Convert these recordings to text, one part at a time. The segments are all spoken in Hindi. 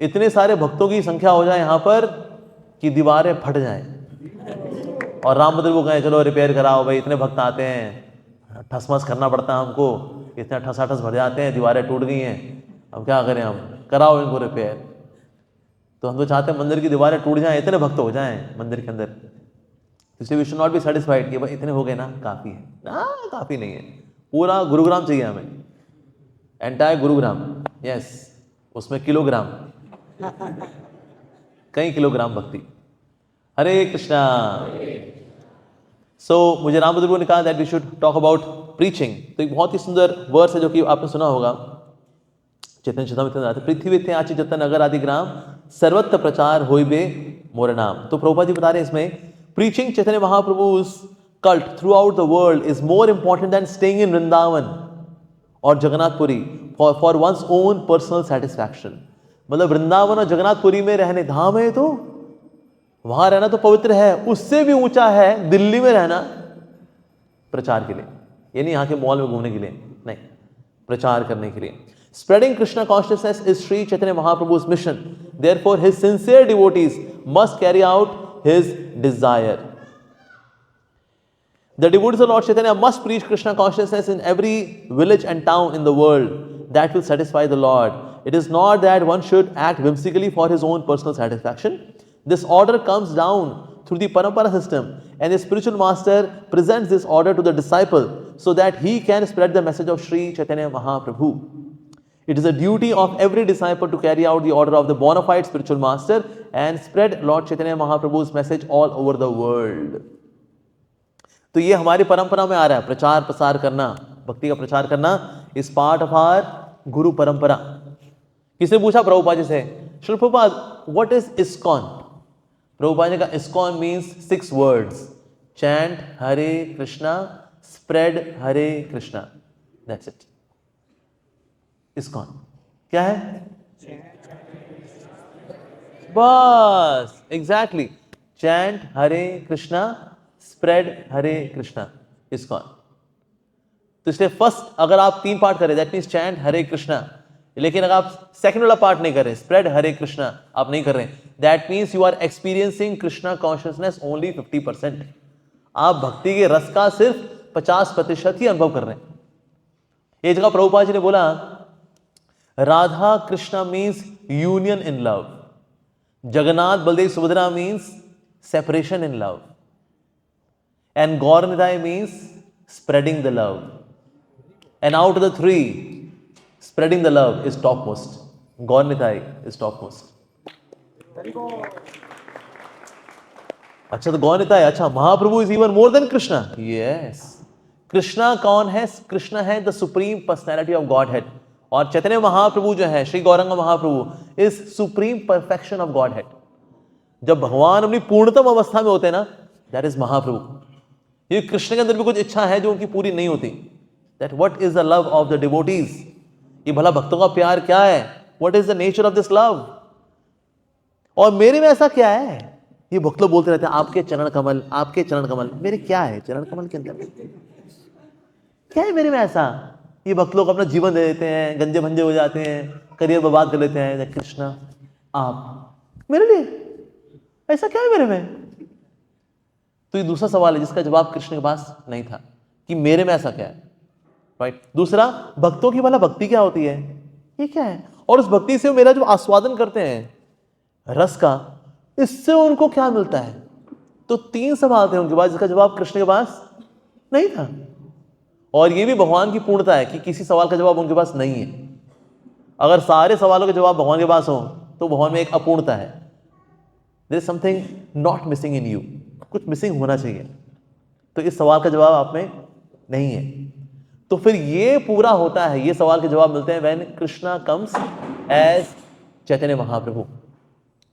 इतने सारे भक्तों की संख्या हो जाए यहाँ पर कि दीवारें फट जाएं और राम मंदिर को कहें चलो रिपेयर कराओ भाई, इतने भक्त आते हैं, ठसमस करना पड़ता है हमको, इतने ठसाठस भर जाते हैं, दीवारें टूट गई हैं, अब क्या करें, हम कराओ इनको रिपेयर। तो हम तो चाहते हैं मंदिर की दीवारें टूट जाएं, इतने भक्त हो जाएं मंदिर के अंदर। इसलिए we should not be satisfied कि भाई इतने हो गए ना, काफ़ी है ना, काफ़ी नहीं है, पूरा गुरुग्राम चाहिए हमें, एंटायर गुरुग्राम, यस, उसमें किलोग्राम, कई किलोग्राम भक्ति। हरे कृष्णा। सो मुझे राम बहादुर ने कहा that we should talk about preaching. तो एक बहुत ही सुंदर वर्स है जो कि आपने सुना होगा, चैतन्य चेतामृत, पृथ्वी थे आची जतन नगर आदि ग्राम, सर्वत्र प्रचार होइबे मोर नाम। तो प्रभुपाद जी बता रहे हैं इसमें, preaching Chaitanya Mahaprabhu's cult throughout the world is more important than staying in Vrindavan और Jagannathpuri for one's own personal satisfaction। मतलब वृंदावन और जगन्नाथपुरी में रहने, धाम है तो वहां रहना तो पवित्र है, उससे भी ऊंचा है दिल्ली में रहना प्रचार के लिए, यानी यहाँ के मॉल में घूमने के लिए नहीं, प्रचार करने के लिए। Spreading Krishna consciousness is Sri Chaitanya Mahaprabhu's mission. Therefore, his sincere devotees must carry out his desire. The devotees of Lord Chaitanya must preach Krishna consciousness in every village and town in the world. That will satisfy the Lord. It is not that one should act whimsically for his own personal satisfaction. This order comes down through the parampara system, and the spiritual master presents this order to the disciple so that he can spread the message of Sri Chaitanya Mahaprabhu. It is a duty of every disciple to carry out the order of the bona fide spiritual master and spread Lord Chaitanya Mahaprabhu's message all over the world. तो ये हमारी परंपरा में आ रहा है, प्रचार प्रसार करना, भक्ति का प्रचार करना इज पार्ट ऑफ आवर गुरु परंपरा। किसने पूछा प्रभुपाद जी से, Shri Prabhupada what is ISKCON? Prabhupada ji का ISKCON means 6 words, chant Hare Krishna, spread Hare Krishna, that's it. ISKCON क्या है? बस exactly, chant Hare Krishna, spread Hare Krishna, ISKCON. तो इसलिए फर्स्ट अगर आप 3 पार्ट करें that means chant Hare Krishna, लेकिन अगर आप सेकंड वाला पार्ट नहीं कर रहे, स्प्रेड हरे कृष्णा आप नहीं कर रहे, that means you are experiencing Krishna consciousness only 50%। आप भक्ति के रस का सिर्फ 50% ही अनुभव कर रहे हैं। ये जगह प्रभुपाद जी ने बोला Radha Krishna means union in love, Jagannath Baldev Subhadra means separation in love, and Gaur Nitai means spreading the love. And out of the 3, spreading the love is topmost. Gaur Nitai is topmost. अच्छा, तो गौर निताई, अच्छा Mahaprabhu is even more than Krishna. Yes, Krishna कौन है? कृष्णा है the supreme personality of Godhead, और चैतन्य महाप्रभु जो है, Shri Gauranga Mahaprabhu is supreme perfection of Godhead. जब भगवान अपनी पूर्णतम अवस्था में होते हैं ना, दैट इज महाप्रभु। ये कृष्ण के अंदर भी कुछ इच्छा है जो उनकी पूरी नहीं होती, that what is the love of the devotees, ये भला भक्तों का प्यार क्या है, what is the nature of this love, और मेरे में ऐसा क्या है? ये भक्त लोग बोलते रहते हैं आपके चरण कमल, आपके चरण कमल, मेरे क्या है चरण कमल के अंदर, क्या है मेरे में ऐसा? ये भक्त लोग अपना जीवन दे देते हैं, गंजे भंजे हो जाते हैं, करियर बर्बाद कर लेते हैं, कृष्णा आप मेरे लिए ऐसा क्या है मेरे में? तो ये दूसरा सवाल है जिसका जवाब कृष्ण के पास नहीं था कि मेरे में ऐसा क्या है, राइट। दूसरा, भक्तों की भला भक्ति क्या होती है, ये क्या है, और उस भक्ति से मेरा जो आस्वादन करते हैं रस का, इससे उनको क्या मिलता है? तो 3 सवाल थे उनके पास जिसका जवाब कृष्ण के पास नहीं था। और ये भी भगवान की पूर्णता है कि किसी सवाल का जवाब उनके पास नहीं है। अगर सारे सवालों के जवाब भगवान के पास हो तो भगवान में एक अपूर्णता है, there is something not missing in you, कुछ मिसिंग होना चाहिए। तो इस सवाल का जवाब आप में नहीं है, तो फिर ये पूरा होता है, ये सवाल के जवाब मिलते हैं when Krishna comes as Chaitanya Mahaprabhu.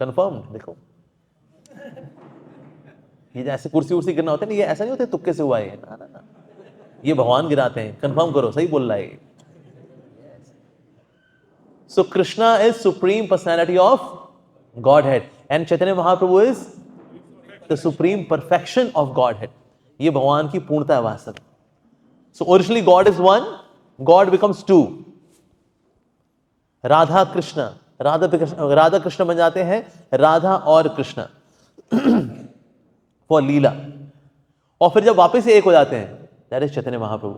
Confirm? देखो ये ऐसे कुर्सी उर्सी गिरना होता है ना, ये ऐसा नहीं होता तुक्के से हुआ है, ना ना ना, ये भगवान गिराते हैं। कंफर्म करो, सही बोल रहा है। So Krishna is supreme personality of Godhead and Chaitanya Mahaprabhu is the supreme perfection of Godhead. ये भगवान की पूर्णता है वास्तव। So originally God is 1, God becomes 2, Radha Krishna, Radha Krishna बन जाते हैं, राधा और कृष्ण फॉर लीला। और फिर जब वापस से एक हो जाते हैं, दैट इज चैतन्य महाप्रभु।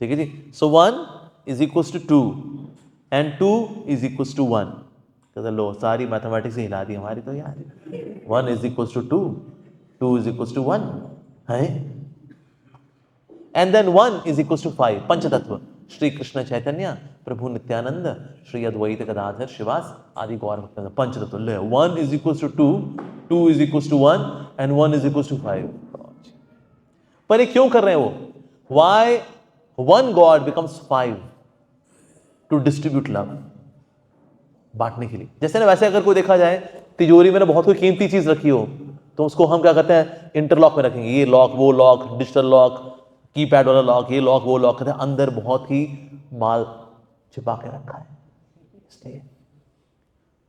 ठीक है जी। So 1 is equal to 2 and 2 is equal to 1। तो लो सारी मैथमेटिक्स हिला दी हमारी तो यार। 1 is equal to 2, 2 is equal to 1 है, and then 1 is equal to 5। Panchatattva Shri Krishna Chaitanya प्रभु नित्यानंद श्री अद्वैत गदाधर शिवास आदि गौर भक्तवृंद। पंचतत्व ले 1 is equal to 2, 2 is equal to 1 and 1 is equal to 5। पर ये क्यों कर रहे हैं वो? Why 1 God becomes 5 to distribute love, बांटने के लिए। जैसे ना वैसे अगर कोई देखा जाए तिजोरी में ना बहुत कोई कीमती चीज रखी हो तो उसको हम क्या करते हैं, इंटरलॉक में रखेंगे, ये लॉक वो लॉक, डिजिटल लॉक, कीपैड वाला लॉक, ये लॉक वो लॉक, कहते हैं अंदर बहुत ही माल छिपा के रखा है। इसलिए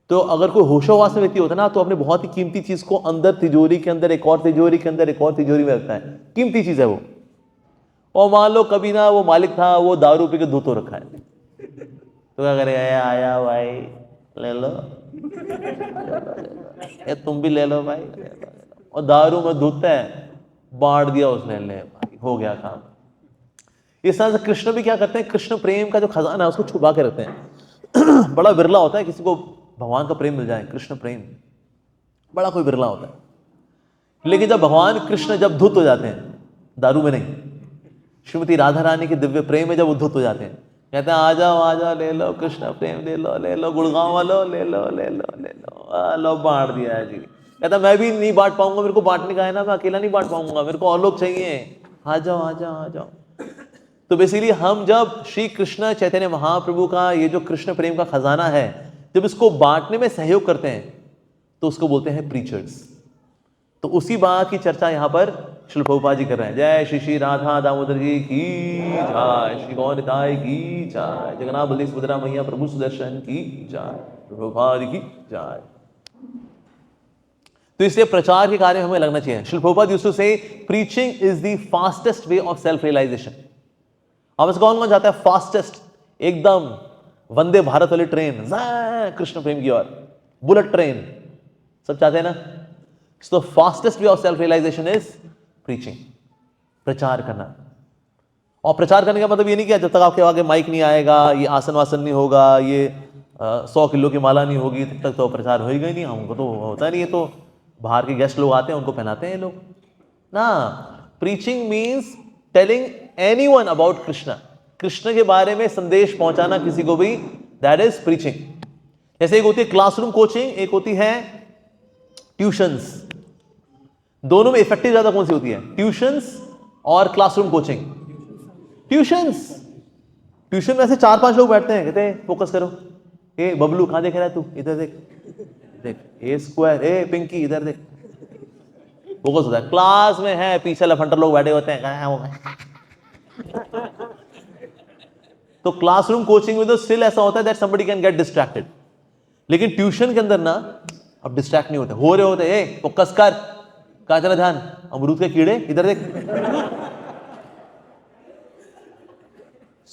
तो अगर कोई होशोहवास में व्यक्ति होता है ना तो अपने बहुत ही कीमती चीज को अंदर तिजोरी के अंदर, एक और तिजोरी के अंदर, एक और तिजोरी में रखता है, कीमती चीज है वो। और मान लो कभी ना वो मालिक था वो दारू पी के धुत हो रखा है, तो क्या करेगा, आया भाई ले लो, ये तुम भी ले लो भाई, और दारू में धुत है, बांट दिया उसने, ले भाई हो गया काम। इस तरह से कृष्ण भी क्या करते हैं, कृष्ण प्रेम का जो खजाना है उसको छुपा के रखते हैं। बड़ा बिरला होता है किसी को भगवान का प्रेम मिल जाए, कृष्ण प्रेम बड़ा कोई बिरला होता है। लेकिन जब भगवान कृष्ण जब धुत हो जाते हैं, दारू में नहीं, श्रीमती राधा रानी के दिव्य प्रेम में जब वो धुत हो जाते हैं, कहते हैं आ जाओ ले लो कृष्ण प्रेम, ले लो गुड़गांव वालों, ले लो लो बांट दिया है जी। कहता मैं भी नहीं बांट पाऊंगा, मेरे को बांटने का है ना, मैं अकेला नहीं बांट पाऊंगा, मेरे को और लोग चाहिए, आ जाओ। तो बेसिकली हम जब श्री कृष्ण चैतन्य महाप्रभु का ये जो कृष्ण प्रेम का खजाना है, जब इसको बांटने में सहयोग करते हैं तो उसको बोलते हैं प्रीचर्स। तो उसी बात की चर्चा यहां पर श्रील प्रभुपाद जी कर रहे हैं। जय श्री श्री राधा दामोदर जी की जय, श्री गौर निताय की जय, जगन्नाथ बलदेव सुभद्रा मैया प्रभु सुदर्शन की जय, प्रभुपाद की जय। तो इसलिए प्रचार के कार्य में हमें लगना चाहिए। Srila Prabhupada used to say preaching is the fastest way of self realisation. अब इसको कौन जाता है फास्टेस्ट, एकदम वंदे भारत वाली ट्रेन कृष्ण प्रेम की ओर, बुलेट ट्रेन, सब चाहते हैं ना। So fastest way of self realisation is preaching, प्रचार करना। और प्रचार करने का मतलब ये नहीं कि जब तक आपके आगे माइक नहीं आएगा, ये आसन वासन नहीं होगा, ये 100 किलो की माला नहीं होगी, तब तक तो प्रचार होएगा ही नहीं। हमको तो होता नहीं है, तो बाहर के गेस्ट लोग आते हैं उनको पहनाते हैं लोग ना। Preaching means telling anyone about Krishna, Krishna के बारे में संदेश पहुंचाना किसी को भी, दैट इज प्रीचिंग। जैसे एक होती है क्लासरूम कोचिंग, एक होती है ट्यूशंस। दोनों में इफेक्टिव ज्यादा कौन सी होती है, ट्यूशंस और क्लासरूम कोचिंग? ट्यूशन में ऐसे 4-5 लोग बैठते हैं, कहते हैं फोकस करो, ए बबलू कहां देख रहा है तू, इधर देख, ए स्क्वायर, ए पिंकी इधर देख, फोकस होता है। क्लास में है पीछे लफंटर लोग बैठे होते हैं। तो क्लासरूम कोचिंग में तो स्टिल ऐसा होता है that somebody can get distracted. लेकिन ट्यूशन के अंदर ना अब डिस्ट्रैक्ट नहीं होते, हो रहे होते, ए फोकस कर, कहां चला ध्यान, अमरूद के कीड़े इधर देख।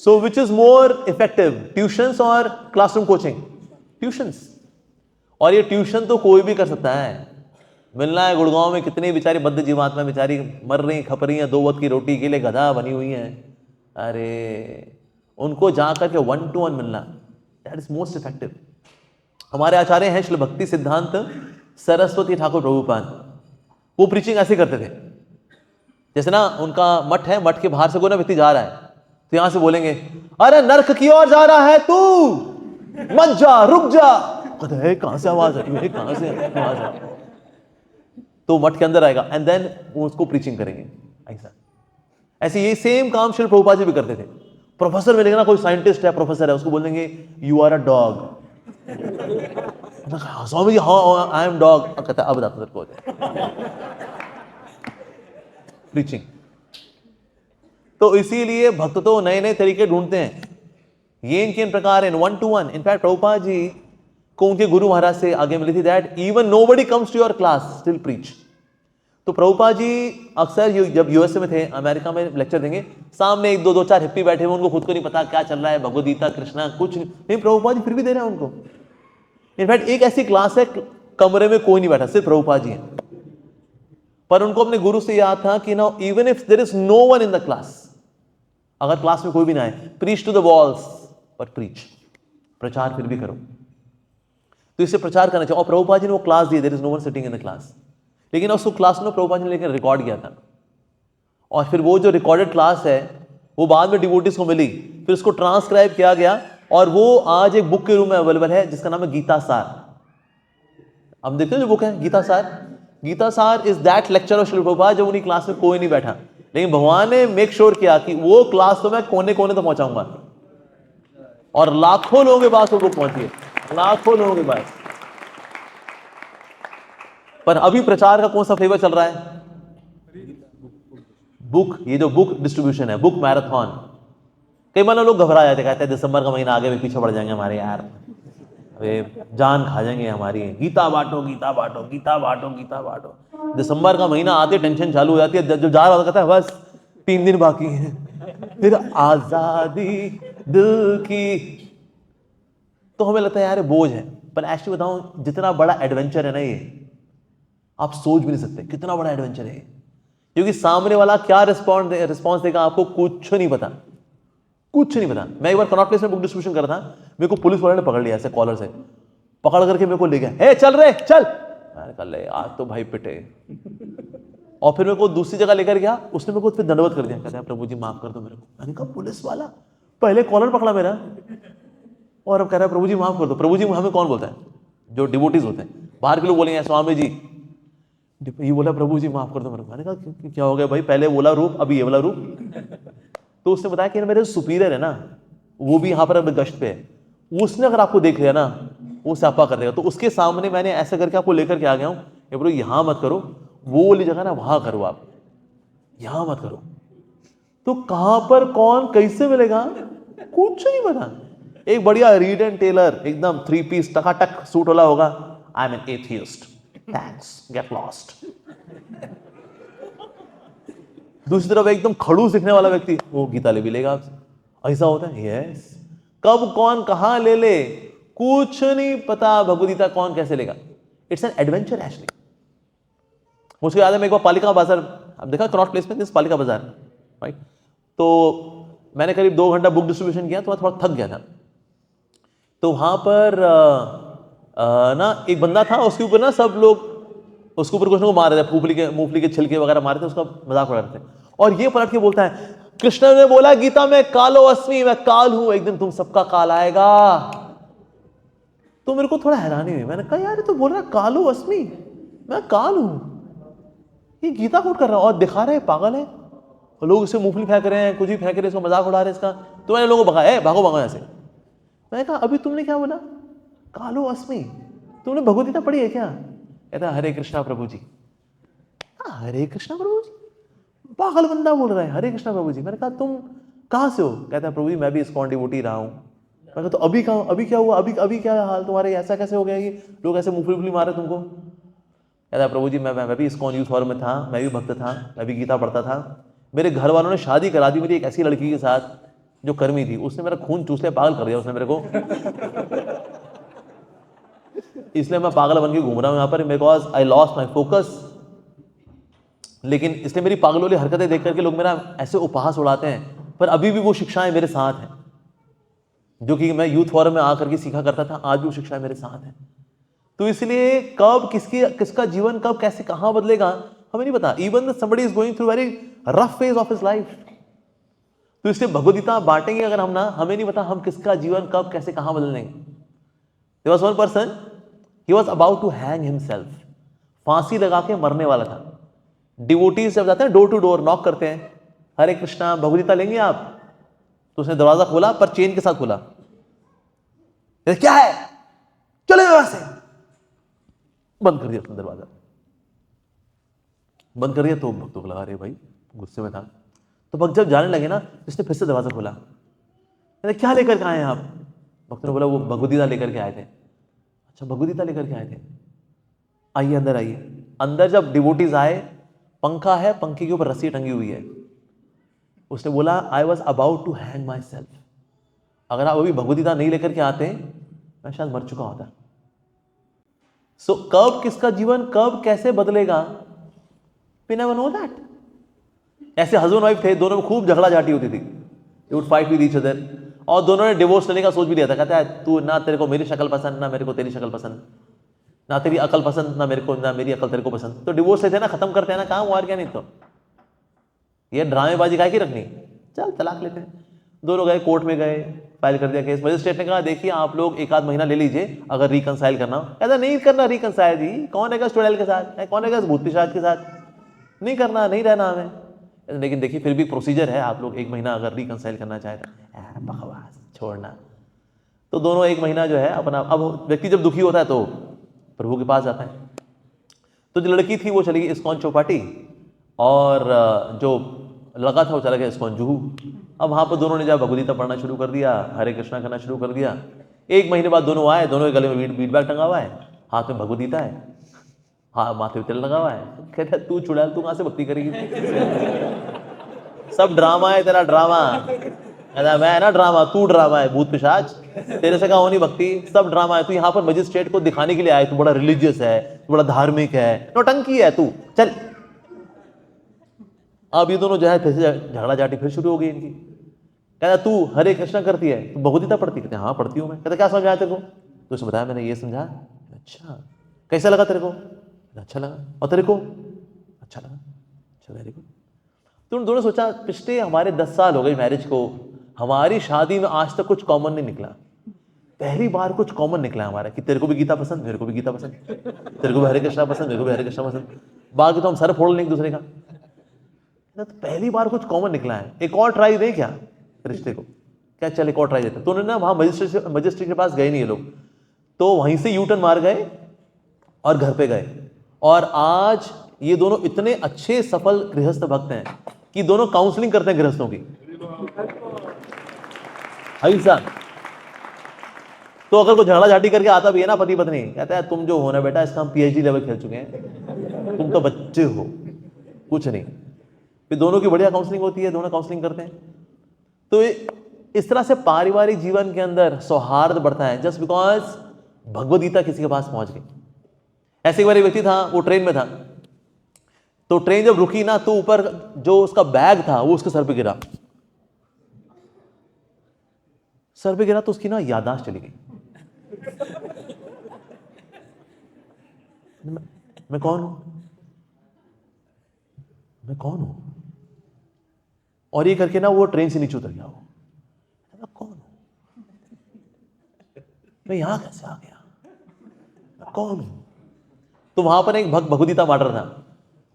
So which is more effective, tuitions और क्लासरूम कोचिंग? ट्यूशंस। और ये ट्यूशन तो कोई भी कर सकता है। मिलना है गुड़गांव में कितने बेचारी बद्ध जीवात्मा बेचारी मर रही, खप रही हैं 2 वक्त की रोटी के लिए, गधा बनी हुई हैं, अरे उनको जाकर के 1-to-1 मिलना, दैट इज मोस्ट इफेक्टिव। हमारे आचार्य हैं श्री भक्ति सिद्धांत सरस्वती ठाकुर प्रभुपाद, वो प्रीचिंग ऐसे करते थे। जैसे ना उनका मठ है, मठ के बाहर से कोई ना व्यक्ति जा रहा है तो यहां से बोलेंगे, अरे नरक की ओर जा रहा है तू, मत जा, रुक जा। कहते हैं कहां से आवाज आ रही है, कहां से आवाज आ रही है? तो मठ के अंदर आएगा एंड देन वो उसको प्रीचिंग करेंगे। ऐसे ये सेम काम श्री प्रभुपाद जी भी करते थे। प्रोफेसर मिलेगा ना, कोई साइंटिस्ट है, प्रोफेसर है, उसको बोल देंगे you are a dog. Swami ji हाँ आई एम डॉग। कहता अब बताता तेरे को प्रीचिंग। तो इसीलिए भक्त तो नए नए तरीके ढूंढते हैं। ये इनके प्रकार इन 1-to-1। इनफैक्ट प्रभुपाद जी को उनके गुरु महाराज से आगे मिली थी that even nobody comes to your class still preach. तो प्रभुपाद जी अक्सर जब यूएसए में थे, अमेरिका में लेक्चर देंगे, सामने 1-2-4 हिप्पी बैठे हुए, उनको खुद को नहीं पता क्या चल रहा है, भगवद गीता कृष्णा कुछ नहीं, प्रभुपाद जी फिर भी दे रहे हैं उनको। इनफैक्ट एक ऐसी क्लास है कमरे में कोई नहीं बैठा, सिर्फ प्रभुपाद जी हैं, पर उनको अपने गुरु से याद था कि now even if there is no one in the class, अगर क्लास में कोई भी ना आए, preach to the walls but preach, प्रचार फिर भी करो। तो इससे प्रचार करना चाहिए। और प्रभुपाद जी ने वो क्लास दी, there is no one sitting in the class, लेकिन उसको क्लास में प्रभुपाद जी ने लेकर रिकॉर्ड किया था, और फिर वो जो रिकॉर्डेड क्लास है वो बाद में डिवोटीज को मिली, फिर उसको ट्रांसक्राइब किया गया, और वो आज एक बुक के रूप में अवेलेबल है जिसका नाम है गीता सार। अब देखते हो जो बुक है गीता सार, गीता सार is that lecture of Shri Prabhupada, जब उन्हीं क्लास में कोई नहीं बैठा, लेकिन भगवान ने मेक श्योर किया कि वो क्लास तो मैं कोने कोने तक पहुंचाऊंगा, और लाखों लोगों के पास वो बुक पहुंची है, लाखों लोगों के पास। पर अभी प्रचार का कौन सा फ्लेवर चल रहा है? बुक, ये जो बुक डिस्ट्रीब्यूशन है, बुक मैराथन। कई बार लोग घबरा जाते, कहते हैं दिसंबर का महीना आगे भी पीछे बढ़ जाएंगे हमारे यार, अरे जान खा जाएंगे हमारी, गीता बांटो गीता बांटो गीता बांटो गीता बांटो। दिसंबर का महीना आते टेंशन चालू हो जाती है, जो जा रहा होता है बस 3 दिन बाकी है, फिर आजादी दिल की, तो हमें लगता है यार बोझ है। पर एक्चुअली बताऊं, जितना बड़ा एडवेंचर है ना ये, आप सोच भी नहीं सकते कितना बड़ा एडवेंचर है, क्योंकि सामने वाला क्या रिस्पॉन्स देगा आपको कुछ नहीं पता, कुछ नहीं पता। मैं एक बार कनॉट प्लेस में बुक डिस्ट्रीब्यूशन कर रहा था, मेरे को पुलिस वाले ने पकड़ लिया ऐसे कॉलर से, पकड़ करके मेरे को ले गया, हे चल रे चल, मैंने कहा ले आज तो भाई पिटे। और फिर मेरे को दूसरी जगह लेकर गया, उसने मेरे को फिर दंडवत कर दिया, कहते हैं प्रभु जी माफ कर दो मेरे को। मैंने कहा पुलिस वाला पहले कॉलर पकड़ा मेरा, और अब कह रहा है प्रभु जी माफ कर दो। प्रभु जी हमें कौन बोलता है? जो डिवोटीज होते हैं, बाहर के लोग बोलेंगे स्वामी जी, ये बोला प्रभु जी माफ कर दो मेरे को। मैंने कहा क्या हो गया भाई, पहले बोला रूप अभी ये वाला रूप। तो उसने बताया कि मेरे सुपीरियर है ना, वो भी यहाँ पर अब गश्त पे है, उसने अगर आपको देख लिया ना वो स्यापा कर देगा। तो उसके सामने मैंने ऐसा करके आपको लेकर के आ गया हूँ, ब्रो यहाँ मत करो, वो वाली जगह ना वहां करो, आप यहां मत करो। तो कहां पर कौन कैसे मिलेगा कुछ नहीं पता। एक बढ़िया रीड एंड टेलर एकदम 3 पीस टकाटक सूट वाला होगा, I am an atheist, thanks, get lost. दूसरी तरफ एकदम खड़ूस दिखने वाला व्यक्ति, वो गीता ले भी लेगा आपसे। ऐसा होता है, यस। कब कौन कहां ले ले कुछ नहीं पता, भगवदगीता कौन कैसे लेगा। It's an adventure actually. मुझे याद है मैं एक बार पालिका बाजार, अब देखा कनॉट प्लेस में दिस पालिका बाजार, राइट। तो मैंने करीब 2 घंटा बुक डिस्ट्रीब्यूशन किया, तो मैं थोड़ा थक गया था। तो वहां पर ना एक बंदा था, उसके ऊपर ना सब लोग उसके ऊपर कुछ को मार रहे थे, मूंगफली के छिलके वगैरह मारे थे, उसका मजाक उड़ा रहे थे। और ये पलट के बोलता है, कृष्ण ने बोला गीता में कालो अस्मि, मैं काल हूं, एक दिन तुम सबका काल आएगा। तो मेरे को थोड़ा हैरानी हुई, मैंने कहा यार ये तो बोल रहा कालो अस्मि, मैं काल हूं, ये गीता कोट कर रहा है और दिखा रहे हैं पागल है। और लोग इसे मूंगफली फेंक रहे हैं, कुछ भी फेंक रहे हैं, इसको मजाक उड़ा रहे हैं इसका। तो मैंने लोगों को भगाया, भागो भागो ऐसे। मैंने कहा अभी तुमने क्या बोला, कालो अस्मि, तुमने भगवदगीता पढ़ी है क्या? कहता हरे कृष्णा प्रभु जी। हरे कृष्णा प्रभु जी, पागल बंदा बोल रहा है हरे कृष्णा प्रभु जी। मैंने कहा तुम कहां से हो? कहता है प्रभु जी मैं भी इस्कॉन डिवोटी रहा हूं। मैं कहा तो अभी कहां, अभी क्या हुआ, अभी क्या हाल तुम्हारे, ऐसा कैसे हो गया, ये लोग ऐसे मूंगफली मारे तुमको? कहता है प्रभु जी मैं भी इस्कॉन यूथ फॉरम में था, मैं भी भक्त था, मैं भी गीता पढ़ता था। मेरे घर वालों ने शादी करा दी मेरी एक ऐसी लड़की के साथ जो कर्मी थी, उसने मेरा खून चूस लिया, पागल कर दिया उसने मेरे को। इसलिए मैं पागल बन के घूम रहा हूं यहाँ पर, because I lost my focus. लेकिन इसलिए मेरी पागल वाली हरकतें देख करके लोग मेरा ऐसे उपहास उड़ाते हैं, पर अभी भी वो शिक्षाएं मेरे साथ हैं जो कि मैं यूथ फॉरम में आकर के सीखा करता था, आज भी वो शिक्षाएं मेरे साथ हैं। तो इसलिए कब किसका जीवन कब कैसे कहां बदलेगा हमें नहीं पता। Even somebody is going through very rough phase of his life। तो इसलिए भगवदगीता बांटेंगे अगर हम ना, हमें नहीं पता हम किसका जीवन कब कैसे कहां बदल लेंगे। There was one person, he was about to hang himself, फांसी लगा के मरने वाला था। डिवोटीज जब जाते हैं डोर टू डोर नॉक करते हैं, हरे कृष्णा भगवदगीता लेंगे आप? तो उसने दरवाजा खोला, पर चेन के साथ खोला। क्या है, चले वहां से, बंद कर दिया उसने दरवाजा, बंद कर दिया। तो भक्तों को लगा अरे भाई गुस्से में था। तो भक्त जब जाने लगे ना, इसने फिर से दरवाजा खोला, क्या लेकर के आए हैं आप? भक्त ने बोला वो भगवदगीता लेकर के आए थे। अच्छा भगवदगीता लेकर के आए थे, आइए अंदर आइए। अंदर जब डिवोटीज आए, पंखा है, पंखे के ऊपर रस्सी टंगी हुई है। उसने बोला I was about to hang myself, अगर आप अभी भगवदगीता नहीं लेकर के आते मैं शायद मर चुका होता। सो कब किसका जीवन कब कैसे बदलेगा, वी नेवर नो दैट। ऐसे हस्बैंड वाइफ थे, दोनों में खूब झगड़ा झाटी होती थी, they would fight with each other, और दोनों ने डिवोर्स लेने का सोच भी लिया था। कहता है तू ना, तेरे को मेरी शक्ल पसंद, ना मेरे को तेरी शक्ल पसंद, ना तेरी अकल पसंद, ना मेरे को, ना मेरी अकल तेरे को पसंद, तो डिवोर्स लेते हैं ना, खत्म करते हैं ना काम, और क्या। नहीं तो ये ड्रामेबाजी काहे की रखनी, चल तलाक लेते हैं। दोनों गए, कोर्ट में गए, फाइल कर दिया केस। मजिस्ट्रेट ने कहा देखिए आप लोग एक आध महीना ले लीजिए अगर रिकंसाइल करना हो। कहता नहीं करना रिकंसाइल, जी कौन है चुड़ैल के साथ, कौन है भूत पिशाच के साथ, नहीं करना, नहीं रहना हमें। लेकिन देखिए फिर भी प्रोसीजर है, आप लोग एक महीना अगर रिकंसाइल करना चाहे तो। बकवास छोड़ना। तो दोनों एक महीना जो है अपना, अब व्यक्ति जब दुखी होता है तो प्रभु के पास जाता है। तो जो लड़की थी वो चली गई इस्कॉन चौपाटी, और जो लगा था वो चला गया इस्कॉन जुहू। अब वहाँ पर दोनों ने जब भगवदगीता पढ़ना शुरू कर दिया, हरे कृष्णा करना शुरू कर दिया। एक महीने बाद दोनों आए, दोनों के गले में बीट बैग टंगा हुआ है, हाथ में भगवदगीता है, हाँ माथे पे तिल लगा हुआ है। कहता है तू चुड़ैल, तू कहाँ से भक्ति करेगी, सब ड्रामा है तेरा, ड्रामा। कहता मैं ना ड्रामा, तू ड्रामा है भूत पिशाच, तेरे से कहा हो नहीं भक्ति, सब ड्रामा है। तू यहाँ पर मजिस्ट्रेट को दिखाने के लिए आया, तू बड़ा रिलीजियस है, तू बड़ा धार्मिक है, नौटंकी है तू, चल। अब ये दोनों जो है फिर से झगड़ा झाटी फिर शुरू हो गई इनकी। कहता तू हरे कृष्णा करती है, तू भगवदगीता पढ़ती है? कहते हाँ पढ़ती हूँ मैं। कहता क्या समझाया तेरे को? तो उसने बताया मैंने ये समझा। अच्छा कैसा लगा तेरे को? अच्छा लगा। और तेरे को? अच्छा लगा। अच्छा वेरी गुड। तो उन दोनों सोचा पिछले हमारे 10 साल हो गए मैरिज को, हमारी शादी में आज तक कुछ कॉमन नहीं निकला, पहली बार कुछ कॉमन निकला हमारा कि तेरे को भी गीता पसंद, मेरे को भी गीता पसंद, तेरे को भी हरे कृष्णा पसंद, मेरे को भी हरे कृष्णा पसंद, बाकी तो हम सर फोड़ लेंगे एक दूसरे का। तो पहली बार कुछ कॉमन निकला है, एक और ट्राई दें क्या रिश्ते को? क्या चल एक और ट्राई देते। तो उन्होंने ना वहां मजिस्ट्रेट के पास गए नहीं ये लोग, तो वहीं से यू टर्न मार गए और घर पे गए। और आज ये दोनों इतने अच्छे सफल गृहस्थ भक्त हैं कि दोनों काउंसलिंग करते हैं गृहस्थों की। ऐसा तो अगर कोई झगड़ा झाटी करके आता भी है ना पति पत्नी, कहता है तुम जो हो ना बेटा इसका हम पीएचडी लेवल खेल चुके हैं, तुम तो बच्चे हो, कुछ नहीं। फिर दोनों की बढ़िया काउंसलिंग होती है, दोनों काउंसलिंग करते हैं। तो इस तरह से पारिवारिक जीवन के अंदर सौहार्द बढ़ता है, जस्ट बिकॉज भगवदगीता किसी के पास पहुंच गई। ऐसे एक बार व्यक्ति था, वो ट्रेन में था, तो ट्रेन जब रुकी ना तो ऊपर जो उसका बैग था वो उसके सर पे गिरा, सर पे गिरा तो उसकी ना याददाश्त चली गई। मैं कौन हूं, मैं कौन हूं? और ये करके ना वो ट्रेन से नीचे उतर गया। वो मैं कौन हूं, मैं यहां कैसे आ गया, मैं कौन हूं? तो वहां पर एक भक्त भगवदगीता बांट रहा था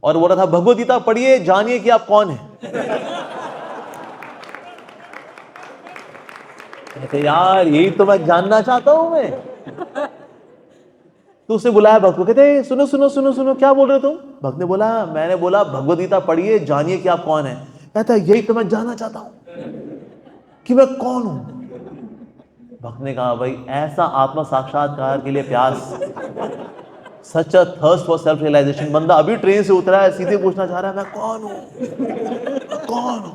और बोल रहा था भगवदगीता पढ़िए, जानिए कि आप कौन है। यार यही तो मैं जानना चाहता हूं मैं। तो उसने बुलाया भक्त को, कहते सुनो सुनो सुनो सुनो, क्या बोल रहे हो तुम? भक्त ने बोला मैंने बोला भगवदगीता पढ़िए, जानिए कि आप कौन है। कहता यही तो मैं जानना चाहता हूं कि मैं कौन हूं। भक्त ने कहा भाई ऐसा आत्म साक्षात्कार के लिए प्यास, सच अ थर्स्ट फॉर सेल्फ रियलाइजेशन, बंदा अभी ट्रेन से उतरा है, सीधे पूछना चाह रहा है मैं कौन हूं, मैं कौन हूं।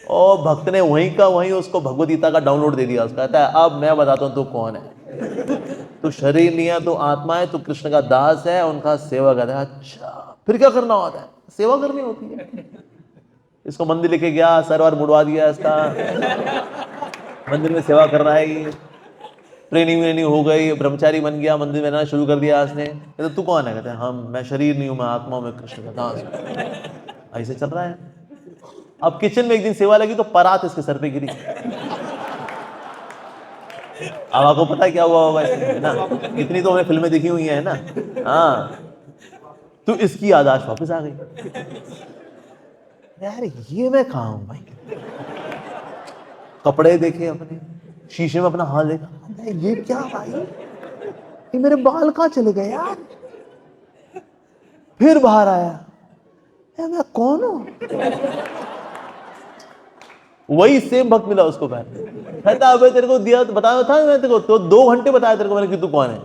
और भक्त ने वहीं का वहीं उसको भगवदगीता का डाउनलोड दे दिया। उसका कहता है अब मैं बताता हूं तू कौन है, तू शरीर नहीं है, तू आत्मा है, तू कृष्ण का दास है, उनका सेवक है। अच्छा फिर क्या करना होता है? सेवा करनी होती है। इसको मंदिर लेके गया, सरवर मुड़वा दिया इसका, मंदिर में सेवा कर रहा है, ट्रेनिंग वेनिंग हो गई, ब्रह्मचारी बन गया, मंदिर में रहना शुरू कर दिया उसने। कहते तू कौन है? कहते हैं हम, मैं शरीर नहीं हूं, मैं आत्मा में कृष्ण का दास हूं। ऐसे चल रहा है। अब किचन में एक दिन सेवा लगी तो परात इसके सर पे गिरी। अब आपको पता है क्या हुआ होगा इसमें, है ना? इतनी तो हमें फिल्में देखी हुई है ना। हाँ तो इसकी याददाश्त वापस आ गई। यार ये मैं कहाँ हूं भाई? कपड़े देखे अपने, शीशे में अपना हाथ देखा, ये क्या भाई, ये मेरे बाल कहाँ चले गए यार? फिर बाहर आया, मैं कौन हूं? वही सेम भक्त मिला उसको बैठ, कहता अबे तेरे को दिया तो बताया था मैं तेरे को, तो 2 घंटे बताया तेरे को मैंने कि तू कौन है।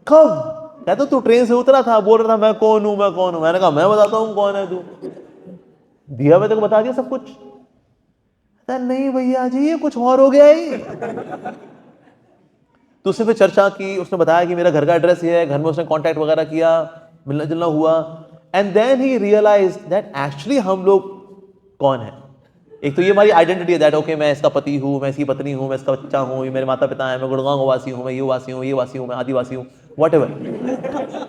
कब? कहता तू ट्रेन से उतरा था, बोल रहा था मैं कौन हूं, मैं कौन हूं। मैंने कहा मैं बताता हूं कौन है तू। दिया मैं तेरे को बता दिया सब कुछ। नहीं भैया जी ये कुछ और हो गया ही। तो उसने फिर चर्चा की, उसने बताया कि मेरा घर का एड्रेस ये है, घर में उसने कांटेक्ट वगैरह किया, मिलना जुलना हुआ, and then he realise that actually हम लोग कौन है। एक तो ये हमारी आइडेंटिटी है दैट ओके मैं इसका पति हूँ, मैं इसकी पत्नी हूँ, मैं इसका बच्चा हूँ, ये मेरे माता पिता हैं, मैं गुड़गांव वासी हूँ, मैं ये वासी हूँ, ये वासी हूँ, मैं आदिवासी हूँ, व्हाटएवर।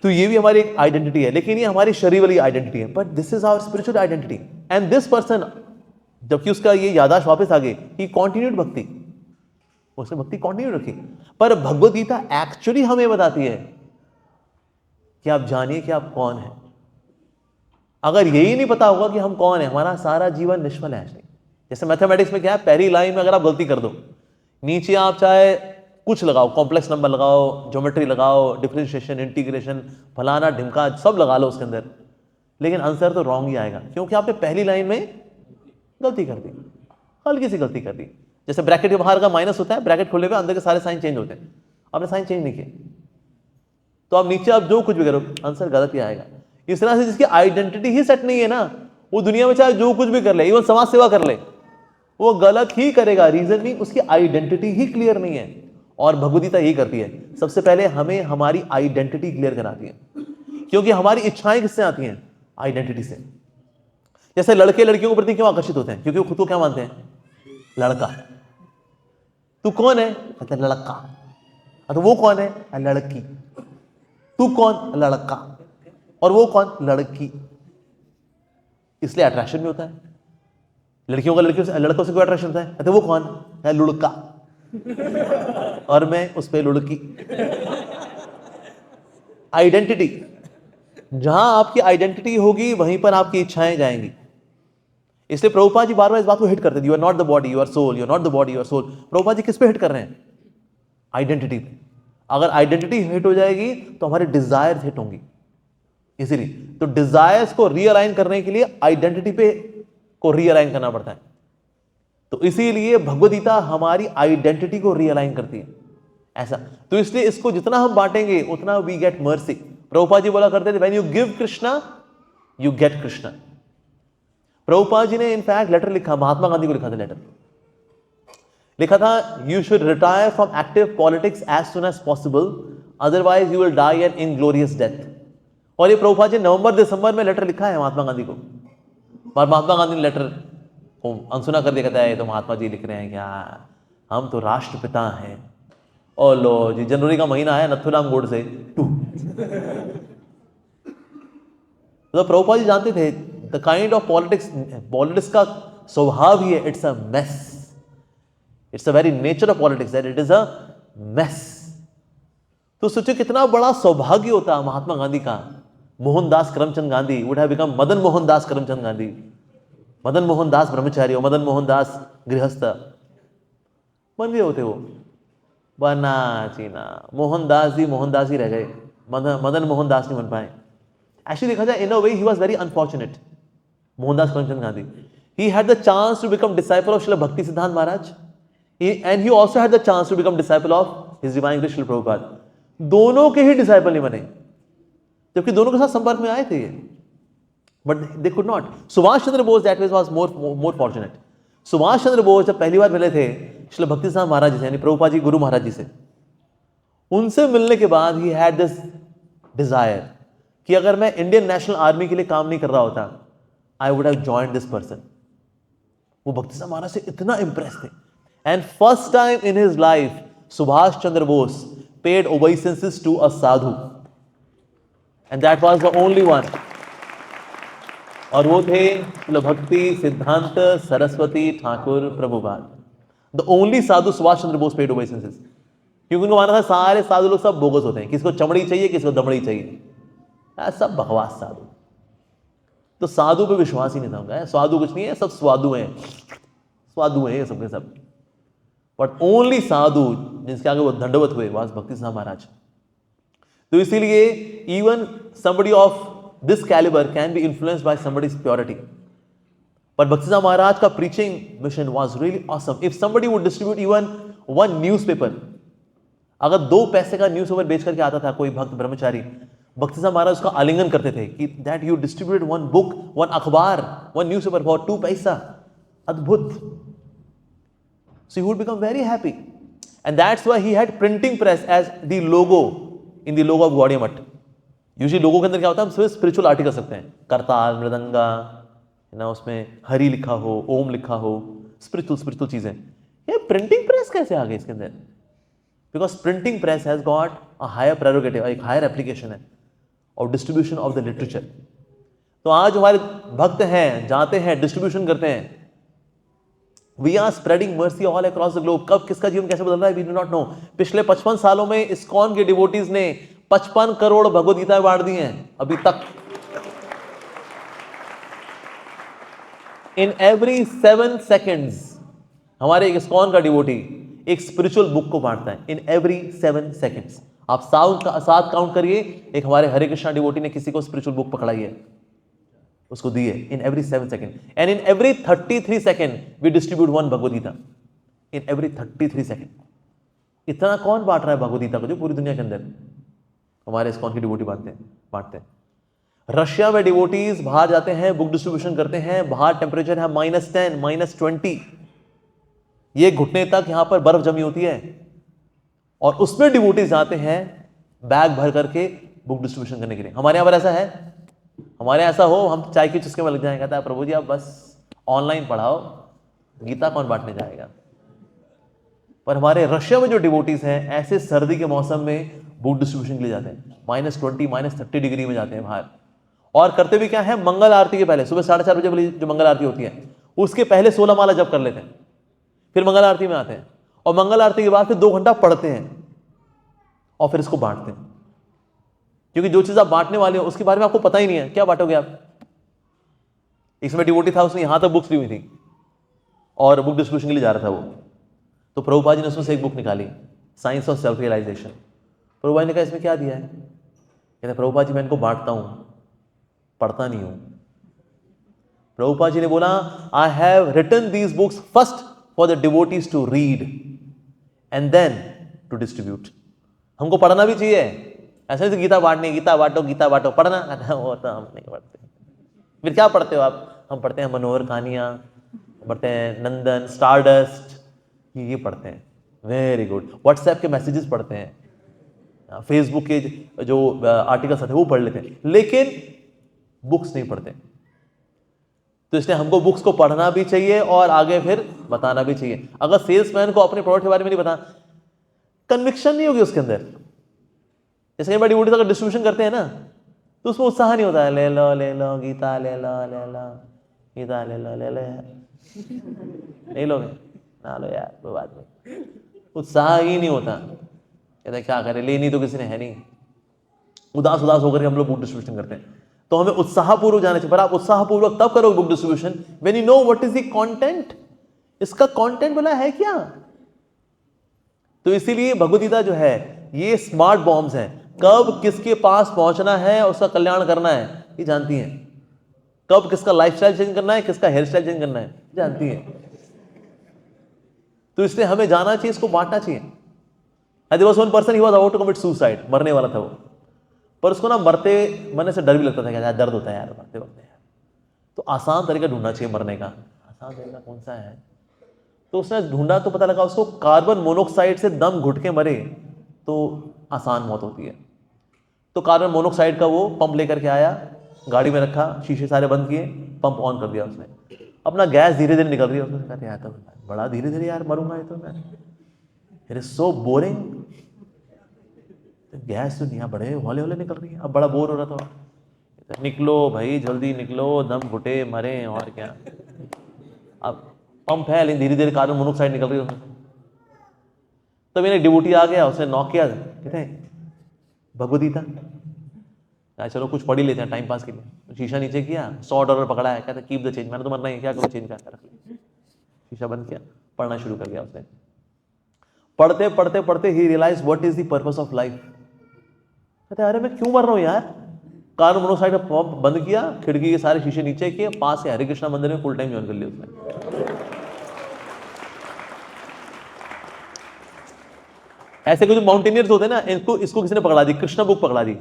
तो ये भी हमारी एक आइडेंटिटी है, लेकिन ये हमारी शरीर वाली आइडेंटिटी है, but this is our spiritual identity. And this person, जबकि उसका ये यादाश्त वापस आ गई, ही कॉन्टिन्यूड भक्ति, उसने भक्ति कंटिन्यू रखी। पर भगवद गीता एक्चुअली हमें बताती है कि आप जानिए कि आप कौन है। अगर यही नहीं पता होगा कि हम कौन है, हमारा सारा जीवन निष्फल है। जैसे मैथमेटिक्स में क्या है, पहली लाइन में अगर आप गलती कर दो, नीचे आप चाहे कुछ लगाओ, कॉम्प्लेक्स नंबर लगाओ, ज्योमेट्री लगाओ, डिफरेंशिएशन, इंटीग्रेशन, फलाना ढिमका सब लगा लो उसके अंदर, लेकिन आंसर तो रॉन्ग ही आएगा, क्योंकि आपने पहली लाइन में गलती कर दी, हल्की सी गलती कर दी। जैसे ब्रैकेट के बाहर का माइनस होता है, ब्रैकेट खोलने पे अंदर के सारे साइन चेंज होते हैं, आपने साइन चेंज नहीं किए, तो आप नीचे आप जो कुछ भी करो आंसर गलत ही आएगा। इस तरह से जिसकी आइडेंटिटी ही सेट नहीं है ना, वो दुनिया में चाहे जो कुछ भी कर ले, इवन समाज सेवा कर ले, वो गलत ही करेगा। रीजन नहीं, उसकी आइडेंटिटी ही क्लियर नहीं है। और भगवद गीता यही करती है, सबसे पहले हमें हमारी आइडेंटिटी क्लियर कराती है, क्योंकि हमारी इच्छाएं किससे आती हैं? आइडेंटिटी से। जैसे लड़के लड़कियों के प्रति क्यों आकर्षित होते हैं? क्योंकि वो खुद को क्या मानते हैं? लड़का। तू कौन है? कहते लड़का। तो वो कौन है? लड़की। तू कौन? लड़का। और वो कौन? लड़की। इसलिए अट्रैक्शन भी होता है लड़कियों का, लड़कियों से, लड़कों से कोई अट्रैक्शन होता है, कहते वो कौन है? लुड़का। और मैं उस पर लुड़की। आइडेंटिटी, जहां आपकी आइडेंटिटी होगी वहीं पर आपकी इच्छाएं जाएंगी। इसलिए प्रभुपाद जी बार बार इस बात को हिट करते हैं, you are not the body you are soul, you are not the body you are soul. Prabhupada ji किस पे हिट कर रहे हैं? आइडेंटिटी पे। अगर आइडेंटिटी हिट हो जाएगी तो हमारे डिजायर हिट होंगी। इसीलिए तो डिजायर्स को रीअलाइन करने के लिए आइडेंटिटी पे को रीअलाइन करना पड़ता है। तो इसीलिए भगवद गीता हमारी आइडेंटिटी को रीअलाइन करती है, ऐसा। तो इसलिए इसको जितना हम बांटेंगे उतना we get mercy. Prabhupada ji बोला करते थे, when you give Krishna you get Krishna. Prabhupada ji ने इनफैक्ट लेटर लिखा, महात्मा गांधी को लिखा था लेटर, लिखा था you should retire from active politics as soon as possible, otherwise you will die an inglorious death. और ये प्रभुपाद जी नवंबर दिसंबर में लेटर लिखा है महात्मा गांधी को, और महात्मा गांधी ने लेटर को अनसुना कर दिया, कहता है तो महात्मा जी लिख रहे हैं क्या, हम तो राष्ट्रपिता हैं। और लो जी, जनवरी का महीना है, नथुराम गोडसे टू। तो प्रभुपाद जी जानते थे द काइंड ऑफ पॉलिटिक्स का स्वभाव ही है, it's a mess, it's a very nature of politics that it is a mess. तो सोचो कितना बड़ा सौभाग्य होता महात्मा गांधी का। Mohandas Karamchand Gandhi would have become Madan Mohandas Karamchand Gandhi, Madan Mohandas ब्रह्मचारी और मदन मोहनदास गृहस्थ बन गए होते। वो बना चीना मोहनदास ही रह गए, मदन मोहनदास नहीं बन पाए। एक्चुअली देखा जाए in a way he was very unfortunate, Mohandas Karamchand Gandhi. He had the chance to become disciple of Srila Bhakti Siddhanta Maharaj, and he also had the chance to become disciple of his divine grace Srila Prabhupada. दोनों के ही डिसाइपल नहीं बने, जबकि दोनों के साथ संपर्क में आए थे, but they could not. Subhash Chandra Bose that was more fortunate. Subhash Chandra Bose जब पहली बार मिले थे श्रील भक्ति सिद्धांत महाराज जी से, यानी प्रभुपाद जी गुरु महाराज जी से, उनसे मिलने के बाद ही हैड दिस डिजायर कि अगर मैं इंडियन नेशनल आर्मी के लिए काम नहीं कर रहा होता, I would have joined this person. वो भक्ति सिद्धांत महाराज से इतना इंप्रेस थे। And first time in his life Subhash Chandra Bose paid obeisances to a sadhu, and that was the only one. और वो थे Bhakti Siddhanta Saraswati Thakur Prabhupada, the only sadhu Subhash Chandra Bose paid obeisances. क्योंकि उनको माना था सारे साधु लोग सब बोगस होते हैं, किसी को चमड़ी चाहिए, किसी को दमड़ी चाहिए, सब बकवास साधु। तो साधु पे विश्वास ही नहीं था उनका, साधु कुछ नहीं है, सब स्वादु हैं, स्वादु हैं ये सब के सब। बट ओनली साधु जिसके आगे वो दंडवत हुए वाज भक्ति सिद्धांत महाराज। तो इसीलिए even somebody of this caliber can be influenced by somebody's purity. But Bhakti Siddhanta Maharaj का preaching mission was really awesome. If somebody would distribute even one newspaper, अगर 2 पैसे का न्यूज़पेपर बेच करके आता था कोई भक्त ब्रह्मचारी, भक्ति सिद्धांत महाराज उसका आलिंगन करते थे कि that you distributed one book, one अखबार, one newspaper for 2 पैसा, अद्भुत। So he would become very happy. And that's why he had printing press as the logo in the logo of Gaudiya Math. Usually लोगों के अंदर क्या होता है, हम सिर्फ स्पिरिचुअल आर्टिकल सकते हैं, करताल, मृदंगा, ना उसमें हरि लिखा हो, ओम लिखा हो, स्पिरिचुअल चीजें. ये प्रिंटिंग प्रेस कैसे आ गई इसके अंदर? Because printing press has got a higher prerogative, एक हायर एप्लीकेशन है of distribution of the literature. तो आज हमारे भक्त हैं, जाते हैं, डिस्ट्रीब्यूशन करते हैं. We are spreading mercy all across the globe. कब किसका जीवन कैसे बदल रहा है, वी डू नॉट नो. पिछले 55 सालों में इस्कॉन के डिवोटीज ने 55 करोड़ भगवद गीता बांट दी हैं अभी तक. इन एवरी 7 सेकेंड्स हमारे एक इस्कॉन का डिवोटी एक स्पिरिचुअल बुक को बांटता है. इन एवरी 7 सेकेंड्स आप सात काउंट करिए, एक हमारे हरे कृष्णा डिवोटी ने किसी को स्पिरिचुअल बुक पकड़ाई है, उसको दी है. In every 7 second and in every 33 second we distribute 1 Bhagavad Gita. In every 33 second. इतना कौन बांट रहा है भगवद गीता को जो पूरी दुनिया के अंदर? हमारे इस्कॉन की डिवोटी बांटते हैं. रशिया में डिवोटीज बाहर जाते हैं, बुक डिस्ट्रीब्यूशन करते हैं. बाहर टेम्परेचर है -10, -20, ये घुटने तक यहां पर बर्फ जमी होती है, और उसमें डिवोटीज जाते हैं बैग भर करके बुक डिस्ट्रीब्यूशन करने के लिए. हमारे यहां पर ऐसा है? हमारे यहाँ ऐसा हो हम चाय की चुस्के में लग जाएंगे, कहता है प्रभु जी आप बस ऑनलाइन पढ़ाओ, गीता कौन बांटने जाएगा. पर हमारे रशिया में जो डिवोटीज हैं ऐसे सर्दी के मौसम में बुक डिस्ट्रीब्यूशन के लिए जाते हैं. -20, -30 डिग्री में जाते हैं बाहर. और करते भी क्या है, मंगल आरती के पहले सुबह 4:30 बजे वाली जो मंगल आरती होती है उसके पहले 16 माला जप कर लेते हैं, फिर मंगल आरती में आते हैं, और मंगल आरती के बाद फिर 2 घंटा पढ़ते हैं, और फिर इसको बांटते हैं. क्योंकि जो चीज आप बांटने वाले हो उसके बारे में आपको पता ही नहीं है, क्या बांटोगे आप. इसमें डिवोटी था, उसने यहां तक बुक्स ली हुई थी और बुक डिस्ट्रीब्यूशन के लिए जा रहा था वो. तो प्रभुपाद जी ने उसमें से एक बुक निकाली, science of self realisation. Prabhupada ने कहा इसमें क्या दिया है? कहते प्रभुपाद जी मैं इनको बांटता हूं, पढ़ता नहीं हूं. प्रभुपाद जी ने बोला I have written these books first for the devotees to read and then to distribute. हमको पढ़ना भी चाहिए, ऐसे नहीं गीता बांटनी, गीता बांटो पढ़ना, वो तो हम नहीं पढ़ते. फिर क्या पढ़ते हो आप? हम पढ़ते हैं मनोहर कहानियां, पढ़ते हैं नंदन, स्टारडस्ट, ये पढ़ते हैं. Very good. व्हाट्सएप के मैसेजेस पढ़ते हैं, फेसबुक के जो आर्टिकल्स आते हैं वो पढ़ लेते हैं, लेकिन बुक्स नहीं पढ़ते. तो इसलिए हमको बुक्स को पढ़ना भी चाहिए और आगे फिर बताना भी चाहिए. अगर सेल्समैन को अपने प्रोडक्ट के बारे में नहीं पता, कन्विक्शन नहीं होगी उसके अंदर. जैसे कई बार डिवोटीज अगर डिस्ट्रीब्यूशन करते हैं ना तो उसमें उत्साह नहीं होता है, ले लो गीता, ले लो गीता, ले लो नहीं लोगे ना लो यार, कोई बात नहीं. उत्साह ही नहीं होता. कहते क्या करें, लेनी तो किसी ने है नहीं. उदास होकर के हम लोग बुक डिस्ट्रीब्यूशन करते हैं. तो हमें उत्साहपूर्वक जाना चाहिए. पर आप उत्साहपूर्वक तब करोगे book distribution when you know what is the content. इसका कंटेंट बोला है क्या. तो इसीलिए भगवद गीता जो है ये स्मार्ट बॉम्ब्स हैं. कब किसके पास पहुंचना है और उसका कल्याण करना है ये जानती हैं. कब किसका लाइफस्टाइल चेंज करना है, किसका हेयर स्टाइल चेंज करना है जानती हैं. तो इसलिए हमें जाना चाहिए, इसको बांटना चाहिए. There was one person, he was about to commit suicide, मरने वाला था वो. पर उसको ना मरने से डर भी लगता था, क्या दर्द होता है यार मरते वक्त यार. तो आसान तरीका ढूंढना चाहिए मरने का. आसान तरीका कौन सा है? तो उसने ढूंढा तो पता लगा उसको कार्बन मोनोऑक्साइड से दम घुट के मरे तो आसान मौत होती है. तो कार्बन मोनोऑक्साइड का वो पंप लेकर के आया, गाड़ी में रखा, शीशे सारे बंद किए, पंप ऑन कर दिया उसने. अपना गैस धीरे धीरे निकल रही है. उसने कहते यार तो बड़ा धीरे धीरे यार मरूंगा ये तो मैं, it is so boring. Gas तो यहाँ बड़े हौले निकल रही है. अब बड़ा बोर हो रहा था. निकलो भाई जल्दी निकलो, दम घुटे मरे और क्या. अब पंप है लेकिन धीरे धीरे कार्बन मोनोऑक्साइड निकल रही है. तो मेरे डिवोटी आ गया, उसने नॉक किया, कहते हैं भगवद गीता. चलो कुछ पढ़ ही लेते हैं टाइम पास के लिए. शीशा नीचे किया, $100 पकड़ा है, कहता कीप द चेंज, मैंने तो मरना ही, क्या करो चेंज का रख लिया. शीशा बंद किया, पढ़ना शुरू कर दिया उसने. पढ़ते पढ़ते पढ़ते ही realise what is the purpose of life. कहते अरे मैं क्यों मर रहा हूँ यार. कार्बन मोनोऑक्साइड का पंप बंद किया, खिड़की के सारे शीशे नीचे किए, पास से हरे कृष्णा मंदिर में फुल टाइम ज्वाइन कर लिया उसने. ऐसे कुछ माउंटेनियर्स होते हैं ना, इसको किसी ने पकड़ा दी, कृष्णा बुक पकड़ा दी.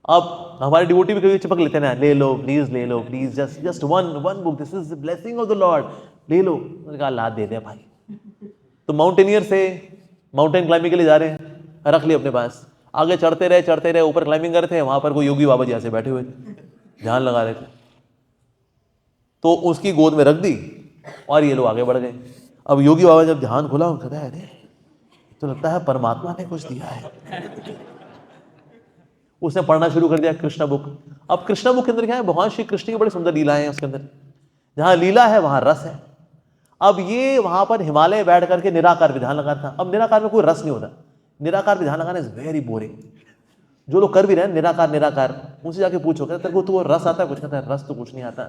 अब हमारे डिवोटी भी कभी चिपक लेते हैं ना, ले लो please just one book, this is the blessing of the lord, ले लो. उन्होंने कहा ला दे दे भाई. तो माउंटेनियर से माउंटेन क्लाइंबिंग के लिए जा रहे हैं, रख लिए अपने पास, आगे चढ़ते रहे, ऊपर क्लाइंबिंग कर रहे थे, वहां पर कोई योगी बाबा जी ऐसे बैठे हुए ध्यान लगा रहे थे, तो उसकी गोद में रख दी और ये लोग आगे बढ़ गए। अब योगी बाबा जब ध्यान खुला, उनको कहता है अरे तो लगता है परमात्मा ने कुछ दिया है। उसने पढ़ना शुरू कर दिया कृष्णा बुक। अब कृष्णा बुक के अंदर क्या है, भगवान श्री कृष्ण की बड़ी सुंदर लीलाएं हैं उसके अंदर, जहां लीला है वहां रस है। अब ये वहां पर हिमालय बैठ करके निराकार पे ध्यान लगा था। अब निराकार में कोई रस नहीं होता, निराकार पे ध्यान लगाना इज वेरी बोरिंग। जो लोग कर भी रहे हैं निराकार निराकार, उनसे जाके पूछो तेरे को तो रस आता है, कुछ कहता है रस तो कुछ नहीं आता,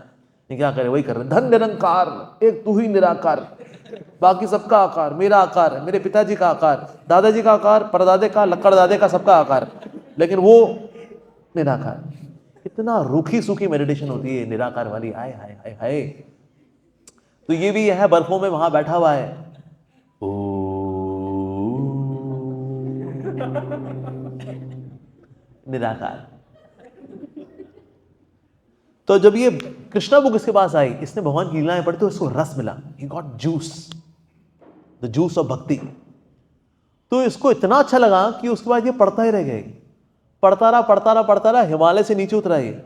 नहीं क्या करे वही कर रहे, धन निरंकार एक तू ही निराकार, बाकी सबका आकार मेरा आकार है, मेरे पिताजी का आकार, दादाजी का आकार, परदादे का, लक्कड़ दादे का, सबका आकार, लेकिन वो निराकार। इतना रूखी सूखी मेडिटेशन होती है निराकार वाली, हाय हाय हाय हाय। तो ये भी है बर्फों में वहां बैठा हुआ है, निराकार। तो जब ये कृष्णा बुक इसके पास आई, इसने भगवान की लीलाएं पढ़ी तो इसको रस मिला, he got juice, the juice of भक्ति। तो इसको इतना अच्छा लगा कि उसके बाद ये पढ़ता ही रह गया, पढ़ता रहा, हिमालय से नीचे उतरा ये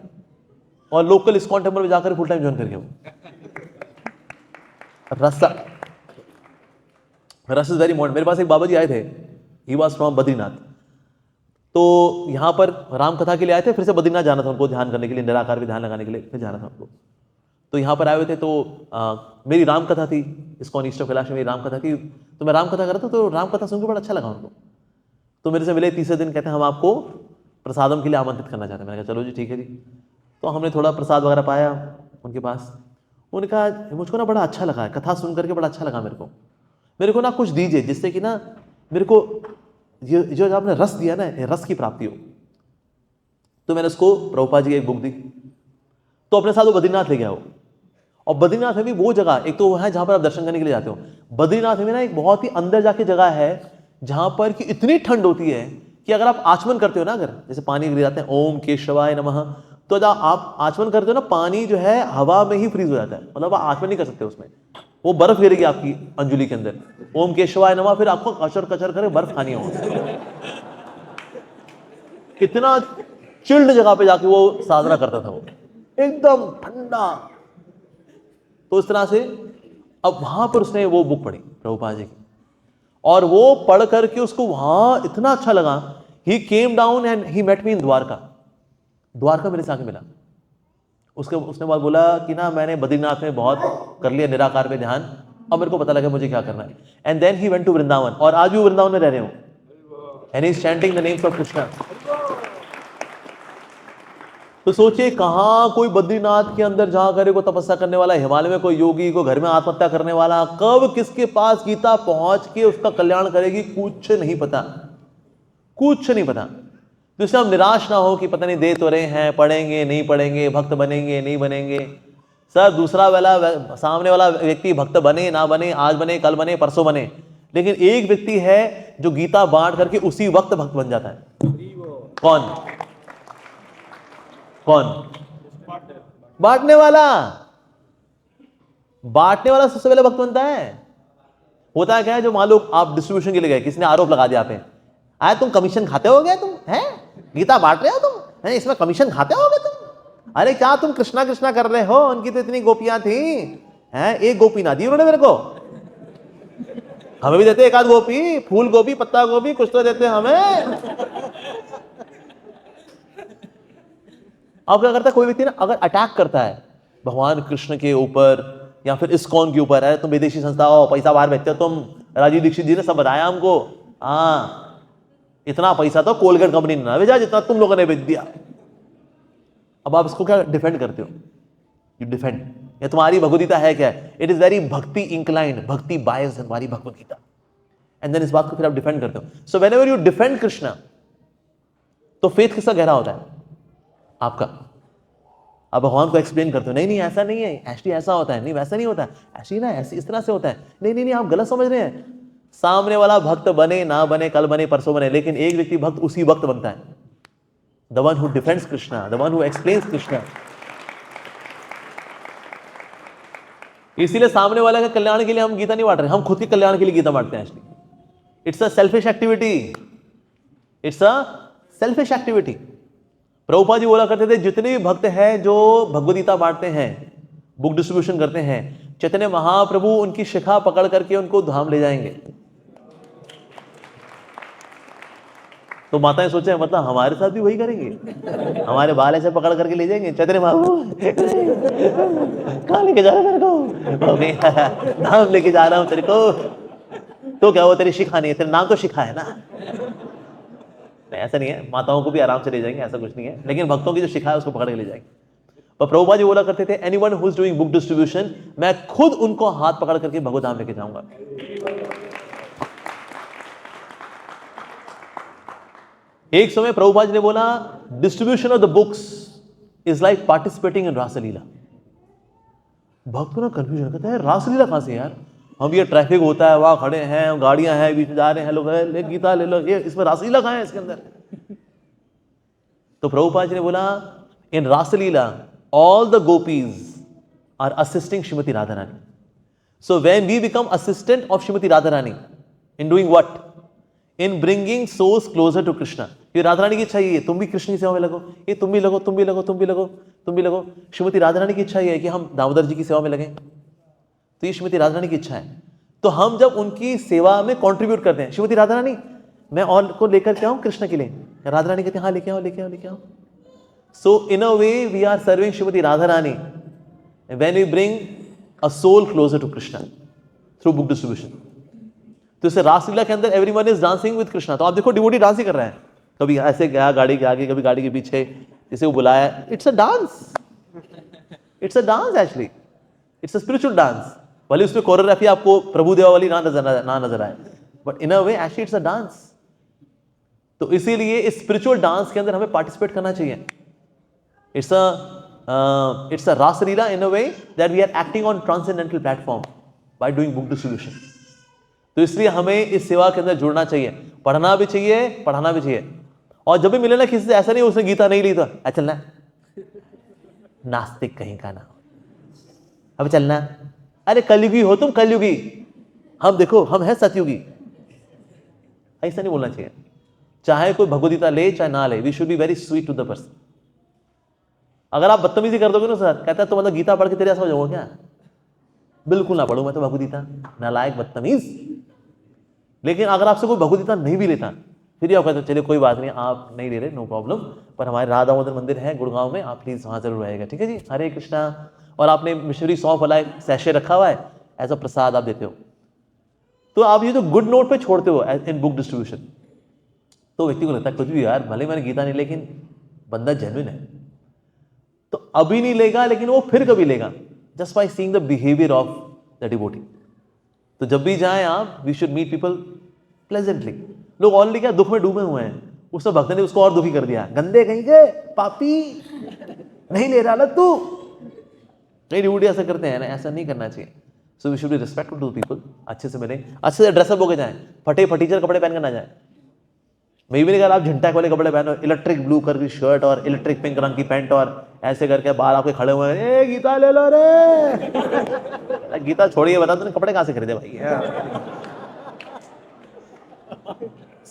और लोकल इस्कॉन टेम्पल में जाकर फुल टाइम ज्वाइन कर गया। रस इज वेरी मोड। मेरे पास एक बाबा जी आए थे, ही वॉज फ्रॉम बद्रीनाथ, तो यहाँ पर राम कथा के लिए आए थे, फिर से बद्रीनाथ जाना था उनको ध्यान करने के लिए, निराकार भी ध्यान लगाने के लिए फिर जाना था उनको। तो यहाँ पर आए हुए थे, तो मेरी राम कथा थी, इस्कॉन ईस्ट ऑफ कैलाश में मेरी राम कथा थी, तो मैं राम कथा कर रहा था, तो राम कथा सुनकर बड़ा अच्छा लगा उनको। तो मेरे से मिले तीसरे दिन, कहते हैं हम आपको प्रसादम के लिए आमंत्रित करना चाहते हैं। मैंने कहा चलो जी ठीक है जी। तो हमने थोड़ा प्रसाद वगैरह पाया उनके पास। उन्होंने कहा मुझको ना बड़ा अच्छा लगा, कथा सुन करके बड़ा अच्छा लगा मेरे को ना कुछ दीजिए जिससे कि ना मेरे को ये जो आपने रस दिया ना, रस की प्राप्ति हो। तो मैंने उसको प्रभुपाद जी की एक बुक दी, तो अपने साथ वो बद्रीनाथ ले गया हो। और बद्रीनाथ में भी वो जगह, एक तो वो है जहां पर आप दर्शन करने के लिए जाते हो, बद्रीनाथ में ना एक बहुत ही अंदर जाके जगह है जहां पर कि इतनी ठंड होती है कि अगर आप आचमन करते हो ना, अगर जैसे पानी गिर जाते हैं ओम केशवाय नमः, तो जब आप आचमन करते हो ना, पानी जो है हवा में ही फ्रीज हो जाता है, मतलब आप आचमन नहीं कर सकते उसमें, वो बर्फ गिरेगी आपकी अंजुली के अंदर, ओम केशवाय नमः, फिर आपको कचर कचर करे बर्फ खानी होगी। कितना चिल्ड जगह पे जाके वो साधना करता था, वो एकदम ठंडा। तो इस तरह से अब वहां पर उसने वो बुक पढ़ी प्रभुपाद जी की, और वो पढ़ करके उसको वहां इतना अच्छा लगा, he came down and he met me in Dwarka मेरे से आके मिला। उसने बाद बोला कि ना मैंने बद्रीनाथ में बहुत कर लिया निराकार में ध्यान, अब मेरे को पता लगा मुझे क्या करना है। And then he went to Vrindavan, और आज भी वृंदावन में रह रहे हो, and he is chanting the names of Krishna. तो सोचिए कहां कोई बद्रीनाथ के अंदर जहां करे को तपस्या करने वाला, हिमालय में कोई योगी को घर में आत्महत्या करने वाला, कब किसके पास गीता पहुंच के उसका कल्याण करेगी कुछ नहीं पता, कुछ नहीं पता। तो इससे हम निराश ना हो कि पता नहीं दे तो रहे हैं, पढ़ेंगे नहीं पढ़ेंगे, भक्त बनेंगे नहीं बनेंगे। सर दूसरा वाला सामने वाला व्यक्ति भक्त बने ना बने, आज बने कल बने परसों बने, लेकिन एक व्यक्ति है जो गीता बांट करके उसी वक्त भक्त बन जाता है। कौन? बांटने वाला। बांटने वाला सबसे पहले भक्त बनता है। होता है क्या है, जो मान लो आप डिस्ट्रीब्यूशन के लिए गए, किसी ने आरोप लगा दिया आप पे, आए तुम कमीशन खाते होगे, तुम हैं गीता बांट रहे हो, तुम हैं इसमें कमीशन खाते होगे तुम, अरे क्या तुम कृष्णा कृष्णा कर रहे हो, उनकी तो इतनी गोपियां थी हैं, एक गोपी ना दी उन्होंने मेरे को, हमें भी देते एक आध गोपी, फूल गोपी पत्ता गोपी कुछ तो देते हमें। अब क्या करता है कोई व्यक्ति ना, अगर अटैक करता है भगवान कृष्ण के ऊपर या फिर इस्कॉन के ऊपर, है तुम विदेशी संस्था हो, पैसा बाहर भेजते हो तुम, राजीव दीक्षित जी ने सब बताया हमको, हाँ इतना पैसा तो कोलगेट कंपनी ने ना भेजा जितना तुम लोगों ने भेज दिया। अब आप इसको क्या डिफेंड करते हो? You defend. ये तुम्हारी भगवदगीता है क्या? इट इज वेरी भक्ति इंक्लाइंड, भक्ति बायस है तुम्हारी भगवदगीता, एंड देन इस बात को फिर आप डिफेंड करते हो। So when ever you defend Krishna, तो फेथ किसका गहरा होता है? आपका। आप भगवान को एक्सप्लेन करते हो, नहीं नहीं ऐसा नहीं है, एक्चुअली ऐसा होता है, नहीं वैसा नहीं होता है, ऐसी ना ऐसी इस तरह से होता है, नहीं नहीं नहीं आप गलत समझ रहे हैं। सामने वाला भक्त बने ना बने, कल बने परसों बने, लेकिन एक व्यक्ति भक्त उसी वक्त बनता है, the one who defends Krishna, the one who explains Krishna. इसीलिए सामने वाले के कल्याण के लिए हम गीता नहीं बांट रहे, हम खुद के कल्याण के लिए गीता बांटते हैं। Actually it's a selfish activity, it's a selfish activity. Prabhupada ji बोला करते थे जितने भी भक्त हैं जो भगवद गीता बांटते हैं, बुक डिस्ट्रीब्यूशन करते हैं, चैतन्य महाप्रभु उनकी शिखा पकड़ करके उनको धाम ले जाएंगे। तो माताएं सोचे मतलब हमारे साथ भी वही करेंगे, हमारे बाल ऐसे पकड़ करके ले जाएंगे, चैतन्य महाप्रभु कहाँ लेके जा रहे मेरे को, धाम लेके जा रहा हूं तेरे को। तो क्या वो तेरी शिखा नहीं है, तेरा नाम तो शिखा है ना। नहीं ऐसा नहीं है, माताओं को भी आराम से ले जाएंगे, ऐसा कुछ नहीं है, लेकिन भक्तों की जो शिखा है उसको पकड़ के ले जाएंगे। पर प्रभुपाद जी बोला करते थे anyone who is doing book distribution, मैं खुद उनको हाथ पकड़ करके भगवत धाम लेके जाऊंगा। एक समय प्रभुपाद जी ने बोला distribution of the books is like participating in Raslila. भक्तों ना कंफ्यूजन करते हैं रासलीला कहां से यार, हम ये ट्रैफिक होता है वहां खड़े हैं, गाड़ियां हैं बीच में जा रहे हैं लोग, ले गीता ले लो, ये इसमें रासलीला कहां है इसके अंदर। तो प्रभुपाद जी ने बोला इन रासलीला all the gopis are assisting Srimati Radharani. So when we become assistant of Srimati Radharani in doing what? In bringing souls closer to Krishna. ये राधारानी की इच्छा ये है तुम भी कृष्ण की सेवा में लगो, ये तुम भी लगो, तुम भी लगो, तुम भी लगो, तुम भी लगो। श्रीमती राधारानी की इच्छा ये है कि हम दामोदर जी की सेवा में लगें, तो ये श्रीमती राधारानी की इच्छा है। तो हम जब उनकी सेवा में कंट्रीब्यूट करते हैं, श्रीमती राधारानी मैं और को लेकर के आऊं कृष्ण के लिए, राधारानी कहते हैं हाँ लेके आओ लेके आओ लेके आओ। So in a way we are serving Srimati Radharani when we bring a soul closer to Krishna through book distribution. तो इसे रासलीला के अंदर everyone is dancing with Krishna। तो आप देखो डिवोटी डांस ही कर रहे हैं, कभी ऐसे गया गाड़ी के आगे, कभी गाड़ी के पीछे, जिसे वो बुलाया, it's a dance, it's a dance actually, it's a spiritual dance. भले उसमें कोरियोग्राफी आपको प्रभु देवा वाली ना नजर आए, but in a way actually it's a dance. तो इसीलिए इस स्पिरिचुअल डांस के अंदर हमें पार्टिसिपेट करना चाहिए। It's a Rasa Leela in a way that we are acting on transcendental platform by doing book distribution. तो इसलिए हमें इस सेवा के अंदर जुड़ना चाहिए, पढ़ना भी चाहिए, पढ़ाना भी चाहिए। और जब भी मिले ना किसी से, ऐसा नहीं उसने गीता नहीं ली तो चलना, नास्तिक कहीं का ना, अब चलना, अरे कलयुगी हो तुम, कलयुगी, हम देखो हम है सतयुगी। ऐसा नहीं बोलना चाहिए। चाहे कोई भगवद गीता ले चाहे ना ले, we should be very sweet to the person. अगर आप बदतमीजी कर दोगे ना सर, कहता है तो मतलब गीता पढ़ के तेरे ऐसा हो जाओगे क्या, बिल्कुल ना पढ़ूं मैं तो भगवद गीता, नालायक बदतमीज। लेकिन अगर आपसे कोई भगवद गीता नहीं भी लेता, फिर भी आप कहते चलिए कोई बात नहीं, आप नहीं ले रहे नो प्रॉब्लम, पर हमारे राधा मोदन मंदिर है गुड़गांव में, आप प्लीज वहां जरूर आएगा, ठीक है जी, हरे कृष्णा। और आपने मिशनरी सौंफ वाला एक सैशे रखा हुआ है, एज अ प्रसाद आप देते हो, तो आप ये जो गुड नोट पे छोड़ते हो इन बुक डिस्ट्रीब्यूशन, तो व्यक्ति को लगता है कुछ भी यार, भले मैंने गीता नहीं, लेकिन बंदा जेन्युइन है, तो अभी नहीं लेगा लेकिन वो फिर कभी लेगा, just by seeing the behaviour of the devotee. तो जब भी जाएं आप, we should meet people pleasantly. लोग ऑलरेडी क्या दुख में डूबे हुए हैं, उस भक्त ने उसको और दुखी कर दिया, गंदे कहीं के पापी, नहीं ले रहा ना तू। नहीं, डिवोटी ऐसा करते हैं ना, ऐसा नहीं करना चाहिए। So we should be respectful to people, अच्छे से मिलें, अच्छे से ड्रेसअप होकर जाएं, फटे फटीचर कपड़े पहन कर ना जाएं। मैं भी नहीं कह रहा आप झंटैक वाले कपड़े पहनो, इलेक्ट्रिक ब्लू कलर की शर्ट और इलेक्ट्रिक पिंक रंग की पैंट और ऐसे करके बाहर आपके खड़े हुए हैं, ए गीता ले लो रे। गीता छोड़िए, बता तुमने कपड़े कहां से खरीदे भाई।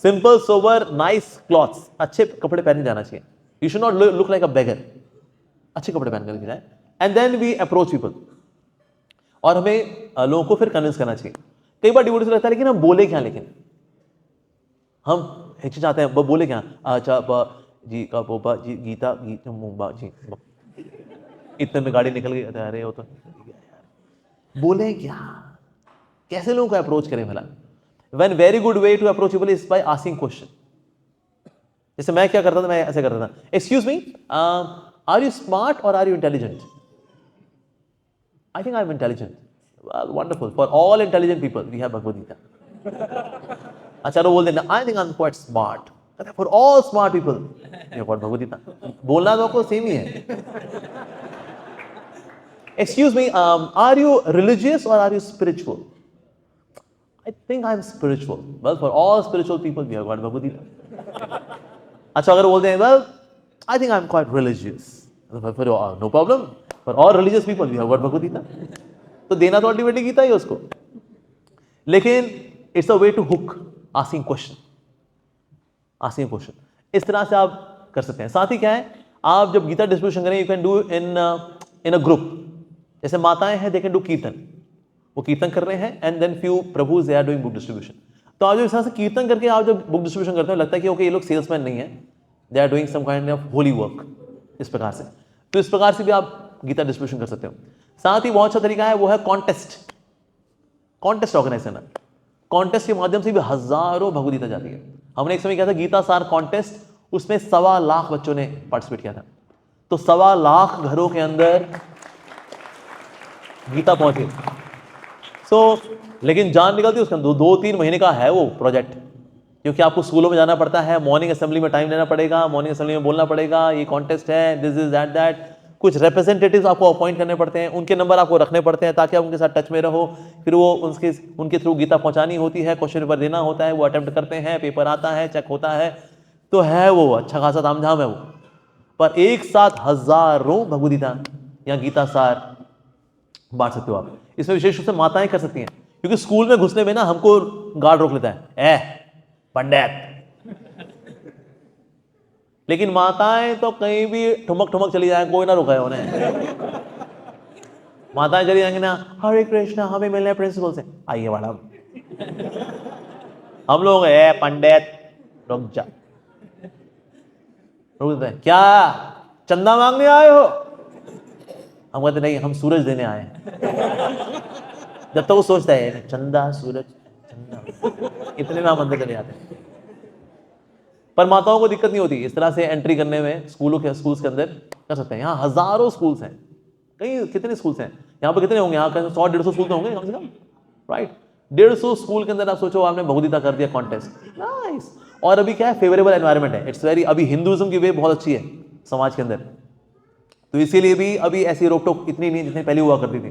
सिंपल सोबर नाइस क्लॉथ्स, अच्छे कपड़े पहन जाना चाहिए। You should not look like a beggar, अच्छे कपड़े पहन कर जाए, and then we approach people. और हमें लोगों को फिर कन्विंस करना चाहिए। कई बार डिवोटी से लगता है लेकिन हम बोले क्या, लेकिन हम हिचकिचाते हैं, वो बोले क्या, अच्छा जी का बोबा जी गीता मुंबा जी, इतने में गाड़ी निकल गई, अरे वो तो बोले क्या, कैसे लोगों को अप्रोच करें भला। One very good way to approach people is by asking question. जैसे मैं क्या करता था, मैं ऐसे करता था, excuse me, are you smart or are you intelligent? I think I'm intelligent. Well, wonderful. For all intelligent people, we have Bhagavad Gita. अच्छा लोग बोल देना, I think I'm quite smart. For all smart people, we have got Bhagavad Gita. बोलना तो आपको सेम ही है। Excuse me, are you religious or are you spiritual? I think I'm spiritual. Well, for all spiritual people, we have got Bhagavad Gita. अच्छा अगर बोलते हैं, well, I think I'm quite religious. No problem. For all religious people, we have got Bhagavad Gita. तो देना तो अल्टीमेटली गीता ही है उसको, लेकिन it's a way to hook, asking question, asking question, इस तरह से आप कर सकते हैं। साथ ही क्या है, आप जब गीता डिस्ट्रीब्यूशन करें, you can do in a group. जैसे माताएं हैं, दे कैन डू कीर्तन, वो कीर्तन कर रहे हैं, and then few prabhus they are doing book distribution. तो आप जब इस तरह से कीर्तन करके आप जब बुक डिस्ट्रीब्यूशन करते हो, लगता है कि ओके ये लोग सेल्समैन नहीं है, they are doing some kind of holy work, इस प्रकार से। तो इस प्रकार से भी आप गीता डिस्ट्रीब्यूशन कर सकते हो। साथ ही बहुत अच्छा तरीका है, वो है कॉन्टेस्ट, कॉन्टेस्ट ऑर्गेनाइज करना। कॉन्टेस्ट के माध्यम से भी हजारों भगवदगीता जाती है। हमने एक समय किया था गीता सार कॉन्टेस्ट, उसमें 1.25 लाख बच्चों ने पार्टिसिपेट किया था। तो 1.25 लाख घरों के अंदर गीता पहुंची। लेकिन जान निकलती उसके अंदर 2-3 महीने का है वो प्रोजेक्ट, क्योंकि आपको स्कूलों में जाना पड़ता है, मॉर्निंग असेंबली में टाइम लेना पड़ेगा, मॉर्निंग असेंबली में बोलना पड़ेगा, ये कॉन्टेस्ट है, दिस इज दैट। कुछ रिप्रेजेंटेटिव्स आपको अपॉइंट करने पड़ते हैं, उनके नंबर आपको रखने पड़ते हैं ताकि आप उनके साथ टच में रहो। फिर वो उनके थ्रू गीता पहुंचानी होती है, क्वेश्चन पेपर देना होता है, वो अटेम्प्ट करते हैं, पेपर आता है, चेक होता है। तो है वो अच्छा खासा तामझाम है वो। पर एक साथ हजारों भगवदगीता या गीता सार बांट सकते हो आप। इसमें विशेष रूप से माताएं कर सकती हैं, क्योंकि स्कूल में घुसने में ना हमको गार्ड रोक लेता है, पंडित। लेकिन माताएं तो कहीं भी ठुमक ठुमक चली जाए, कोई ना रुकाए उन्हें। माताएं चली जाएंगी ना, हरे कृष्णा हमें मिलने प्रिंसिपल से, आइए मैडम। हम लोग पंडित रुक जा, रुक देते हैं, क्या चंदा मांगने आए हो? हम कहते नहीं, हम सूरज देने आए हैं। जब तक वो सोचता है चंदा सूरज चंदा, इतने में हम अंदर चले जाते हैं। पर माताओं को दिक्कत नहीं होती इस तरह से एंट्री करने में, स्कूल्स के अंदर कर सकते हैं। यहाँ हजारों स्कूल्स हैं, कई कितने स्कूल्स हैं यहाँ पर, कितने होंगे यहाँ, 100-150 स्कूल तो होंगे कम से कम, राइट। 150 स्कूल के अंदर आप सोचो आपने भगवदगीता कर दिया कॉन्टेस्ट, नाइस। और अभी क्या है, फेवरेबल एनवायरनमेंट है, इट्स वेरी, अभी हिंदुइज्म की वे बहुत अच्छी है समाज के अंदर, तो इसीलिए भी अभी ऐसी रोक टोक इतनी नहीं जितनी पहले हुआ करती थी।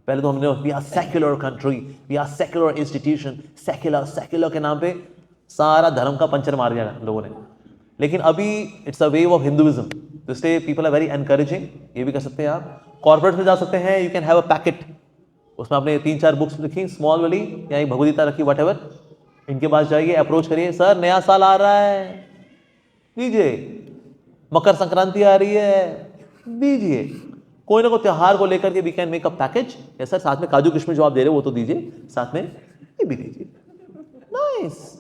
पहले तो हमने we are secular country, we are secular institution, secular के नाम पे सारा धर्म का पंचर मार दिया लोगों ने। लेकिन अभी it's a wave of Hinduism, तो इसलिए पीपल आर वेरी एनकरेजिंग। ये भी कर सकते हैं आप। कॉर्पोरेट में जा सकते हैं, you can have a packet, उसमें आपने 3-4 बुक्स लिखी स्मॉल वाली, या एक भगवदगीता रखी, वट एवर, इनके पास जाइए, अप्रोच करिए, सर नया साल आ रहा है दीजिए, मकर संक्रांति आ रही है दीजिए, कोई ना कोई त्योहार को लेकर के we can make a package. या सर साथ में काजू किशमिश जो आप दे रहे हो वो तो दीजिए, साथ में ये भी दीजिए, नाइस।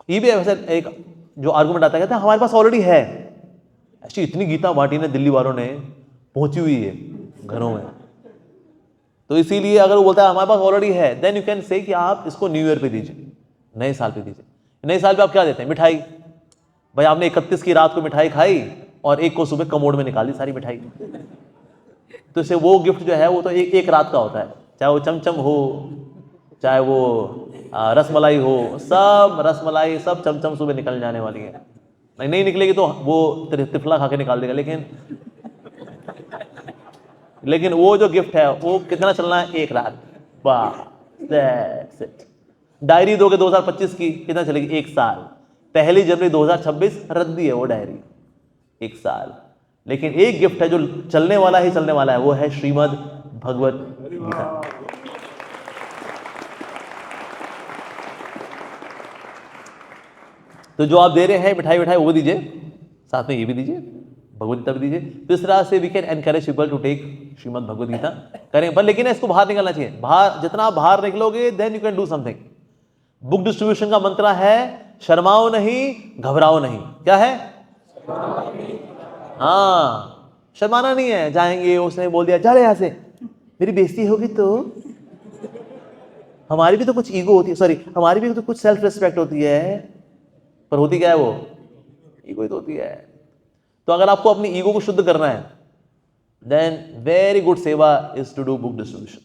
ये भी वैसे एक जो आर्गुमेंट आता है, कहते हैं हमारे पास ऑलरेडी है, ऐसी इतनी गीता बांटी ने दिल्ली वालों ने, पहुंची हुई है घरों में, तो इसीलिए अगर वो बोलता है हमारे पास ऑलरेडी है, देन यू कैन से कि आप इसको न्यू ईयर पे दीजिए, नए साल पे दीजिए। नए साल पे आप क्या देते हैं? मिठाई। भाई आपने 31 की रात को मिठाई खाई और 1 को सुबह कमोड में निकाल दी सारी मिठाई, तो इससे वो गिफ्ट जो है वो तो एक रात का होता है, चाहे वो चमचम हो, चाहे वो रसमलाई हो, सब रसमलाई सब चमचम सुबह निकल जाने वाली है। नहीं निकलेगी तो वो तिफला खा के निकाल देगा, लेकिन वो जो गिफ्ट है वो कितना चलना है? 1 रात, बस। डायरी दोगे 2025 की, कितना चलेगी? 1 साल। 1 जनवरी 2026 रद्दी है वो डायरी, 1 साल। लेकिन एक गिफ्ट है जो चलने वाला ही चलने वाला है, वो है श्रीमद् भगवत गीता। तो जो आप दे रहे हैं मिठाई वो दीजिए, साथ में ये भी दीजिए, भगवत गीता भी दीजिए। तो इस तरह से we can encourage people to take Shrimad Bhagavad Gita करें। पर लेकिन इसको बाहर निकलना चाहिए, बाहर जितना आप बाहर निकलोगे then you can do something. Book distribution का मंत्र है शर्माओ नहीं, घबराओ नहीं। क्या है? हाँ, शर्माना नहीं है। जाएंगे, उसने बोल दिया जा रहे यहां से, मेरी बेइज्जती होगी तो हमारी भी तो कुछ ईगो होती है, सॉरी हमारी भी तो कुछ सेल्फ रिस्पेक्ट होती है, पर होती क्या है? वो ईगो ही तो होती है। तो अगर आपको अपनी ईगो को शुद्ध करना है, देन वेरी गुड सेवा is to do book distribution.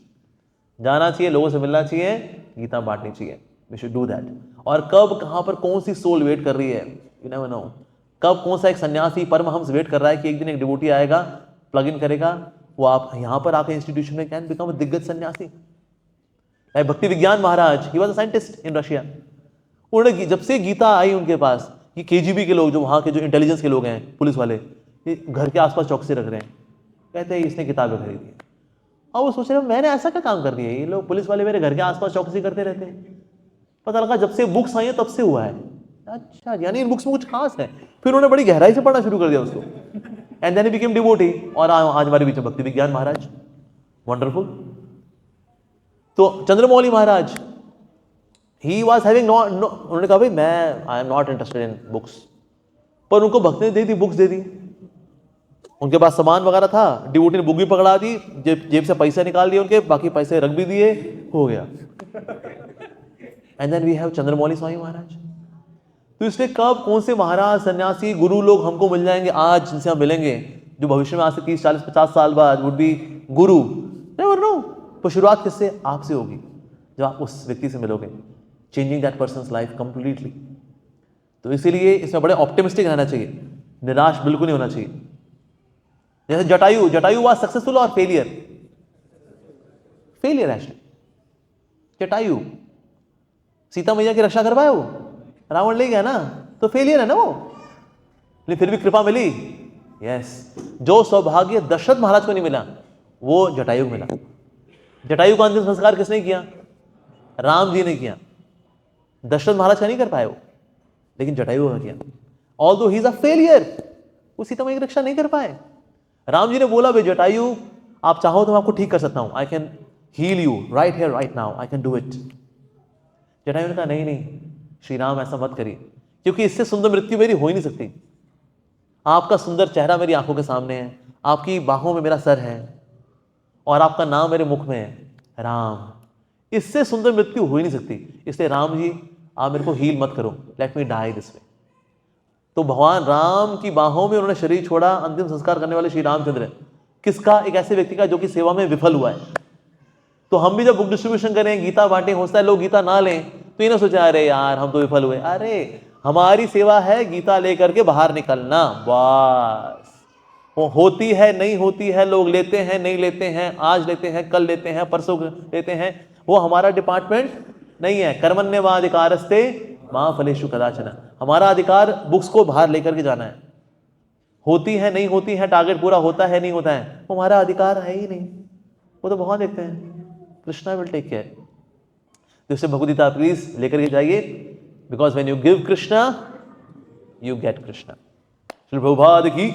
जाना चाहिए, लोगों से मिलना चाहिए, गीता बांटनी चाहिए। We should do that. और कब कहां पर कौन सी सोल वेट कर रही है, यू नेवर नो। कब कौन सा एक सन्यासी परमहंस वेट कर रहा है कि एक दिन एक डिवोटी आएगा, प्लग इन करेगा, वो आप यहां पर आके इंस्टीट्यूशन में कैन बिकम अ दिग्गज सन्यासी। Bhakti Vigyan Maharaj, he was a scientist in Russia. उन्होंने जब से गीता आई उनके पास, कि केजीबी के लोग, जो वहाँ के जो इंटेलिजेंस के लोग हैं, पुलिस वाले, घर के आसपास चौकसी रख रहे हैं, कहते हैं इसने किताबें खरीदी। और वो सोच रहे मैंने ऐसा क्या काम कर दिया, ये लोग पुलिस वाले मेरे घर के आसपास चौकसी करते रहते हैं। पता लगा जब से बुक्स आई है तब से हुआ है। अच्छा, यानी इन बुक्स में कुछ खास है। फिर उन्होंने बड़ी गहराई से पढ़ना शुरू कर दिया उसको, and then he became devotee. और आज हमारे बीच में भक्ति विज्ञान महाराज, वंडरफुल। तो चंद्रमौली महाराज, ही वॉज हैविंग उन्होंने कहा भाई मैं I am not interested in books, पर उनको भक्त ने दे दी, बुक्स दे दी। उनके पास सामान वगैरह था, डिवोटी ने बुक भी पकड़ा दी, जेब से पैसे निकाल दिए उनके, बाकी पैसे रख भी दिए, हो गया। And then we have Chandramauli Swami Maharaj. तो इसलिए कब कौन से महाराज, सन्यासी, गुरु लोग हमको मिल जाएंगे आज, जिनसे हम मिलेंगे, जो भविष्य में आज से 30, 40, 50 साल बाद would be Guru, never know. तो शुरुआत किससे? आपसे होगी, जब आप उस व्यक्ति से मिलोगे, changing that persons life completely. तो इसीलिए इसमें बड़े ऑप्टिमिस्टिक रहना चाहिए, निराश बिल्कुल नहीं होना चाहिए। जैसे जटायु वाज सक्सेसफुल और फेलियर एक्चुअली। जटायु सीता मैया की रक्षा कर पाया, वो रावण ले गया ना, तो फेलियर है ना वो, लेकिन फिर भी कृपा मिली। यस, जो सौभाग्य दशरथ महाराज को नहीं मिला वो जटायु को मिला। जटायु का अंतिम संस्कार किसने किया? राम जी ने किया। दशरथ महाराज का नहीं कर पाए वो, लेकिन जटायु का किया। Although he is a failure, वो सीता मैया की रक्षा नहीं कर पाए। राम जी ने बोला वे जटायु, आप चाहो तो मैं आपको ठीक कर सकता हूं, I can heal you right here right now, I can do it. Jatayu ने कहा नहीं नहीं श्री राम, ऐसा मत करिए, क्योंकि इससे सुंदर मृत्यु मेरी हो ही नहीं सकती। आपका सुंदर चेहरा मेरी आंखों के सामने है, आपकी बाहों में मेरा सर है, और आपका नाम मेरे मुख में है, राम। इससे सुंदर मृत्यु हो ही नहीं सकती। इसलिए राम जी आप मेरे को हील मत करो, let me die this way. तो भगवान राम की बाहों में उन्होंने शरीर छोड़ा। अंतिम संस्कार करने वाले श्री रामचंद्र, किसका? एक ऐसे व्यक्ति का जो कि सेवा में विफल हुआ है। तो हम भी जब बुक डिस्ट्रीब्यूशन करें, गीता बांटें, हो सकता है लोग गीता ना लें, तो ये ना सोचा अरे यार हम तो विफल हुए। अरे हमारी सेवा है गीता लेकर के बाहर निकलना, बस। वो होती है नहीं होती है, लोग लेते हैं नहीं लेते हैं, आज लेते हैं कल लेते हैं परसों लेते हैं, वो हमारा डिपार्टमेंट नहीं है। कर्मण्येवाधिकारस्ते मां फलेषु कदाचन। हमारा अधिकार बुक्स को बाहर लेकर के जाना है। होती है नहीं होती है, टारगेट पूरा होता है नहीं होता है, वो हमारा अधिकार है ही नहीं, वो तो भगवान देखते हैं। Krishna will take care. तो इससे भगवदगीता प्लीज लेकर के जाइए, because when you give Krishna you get Krishna. Shri Prabhupada की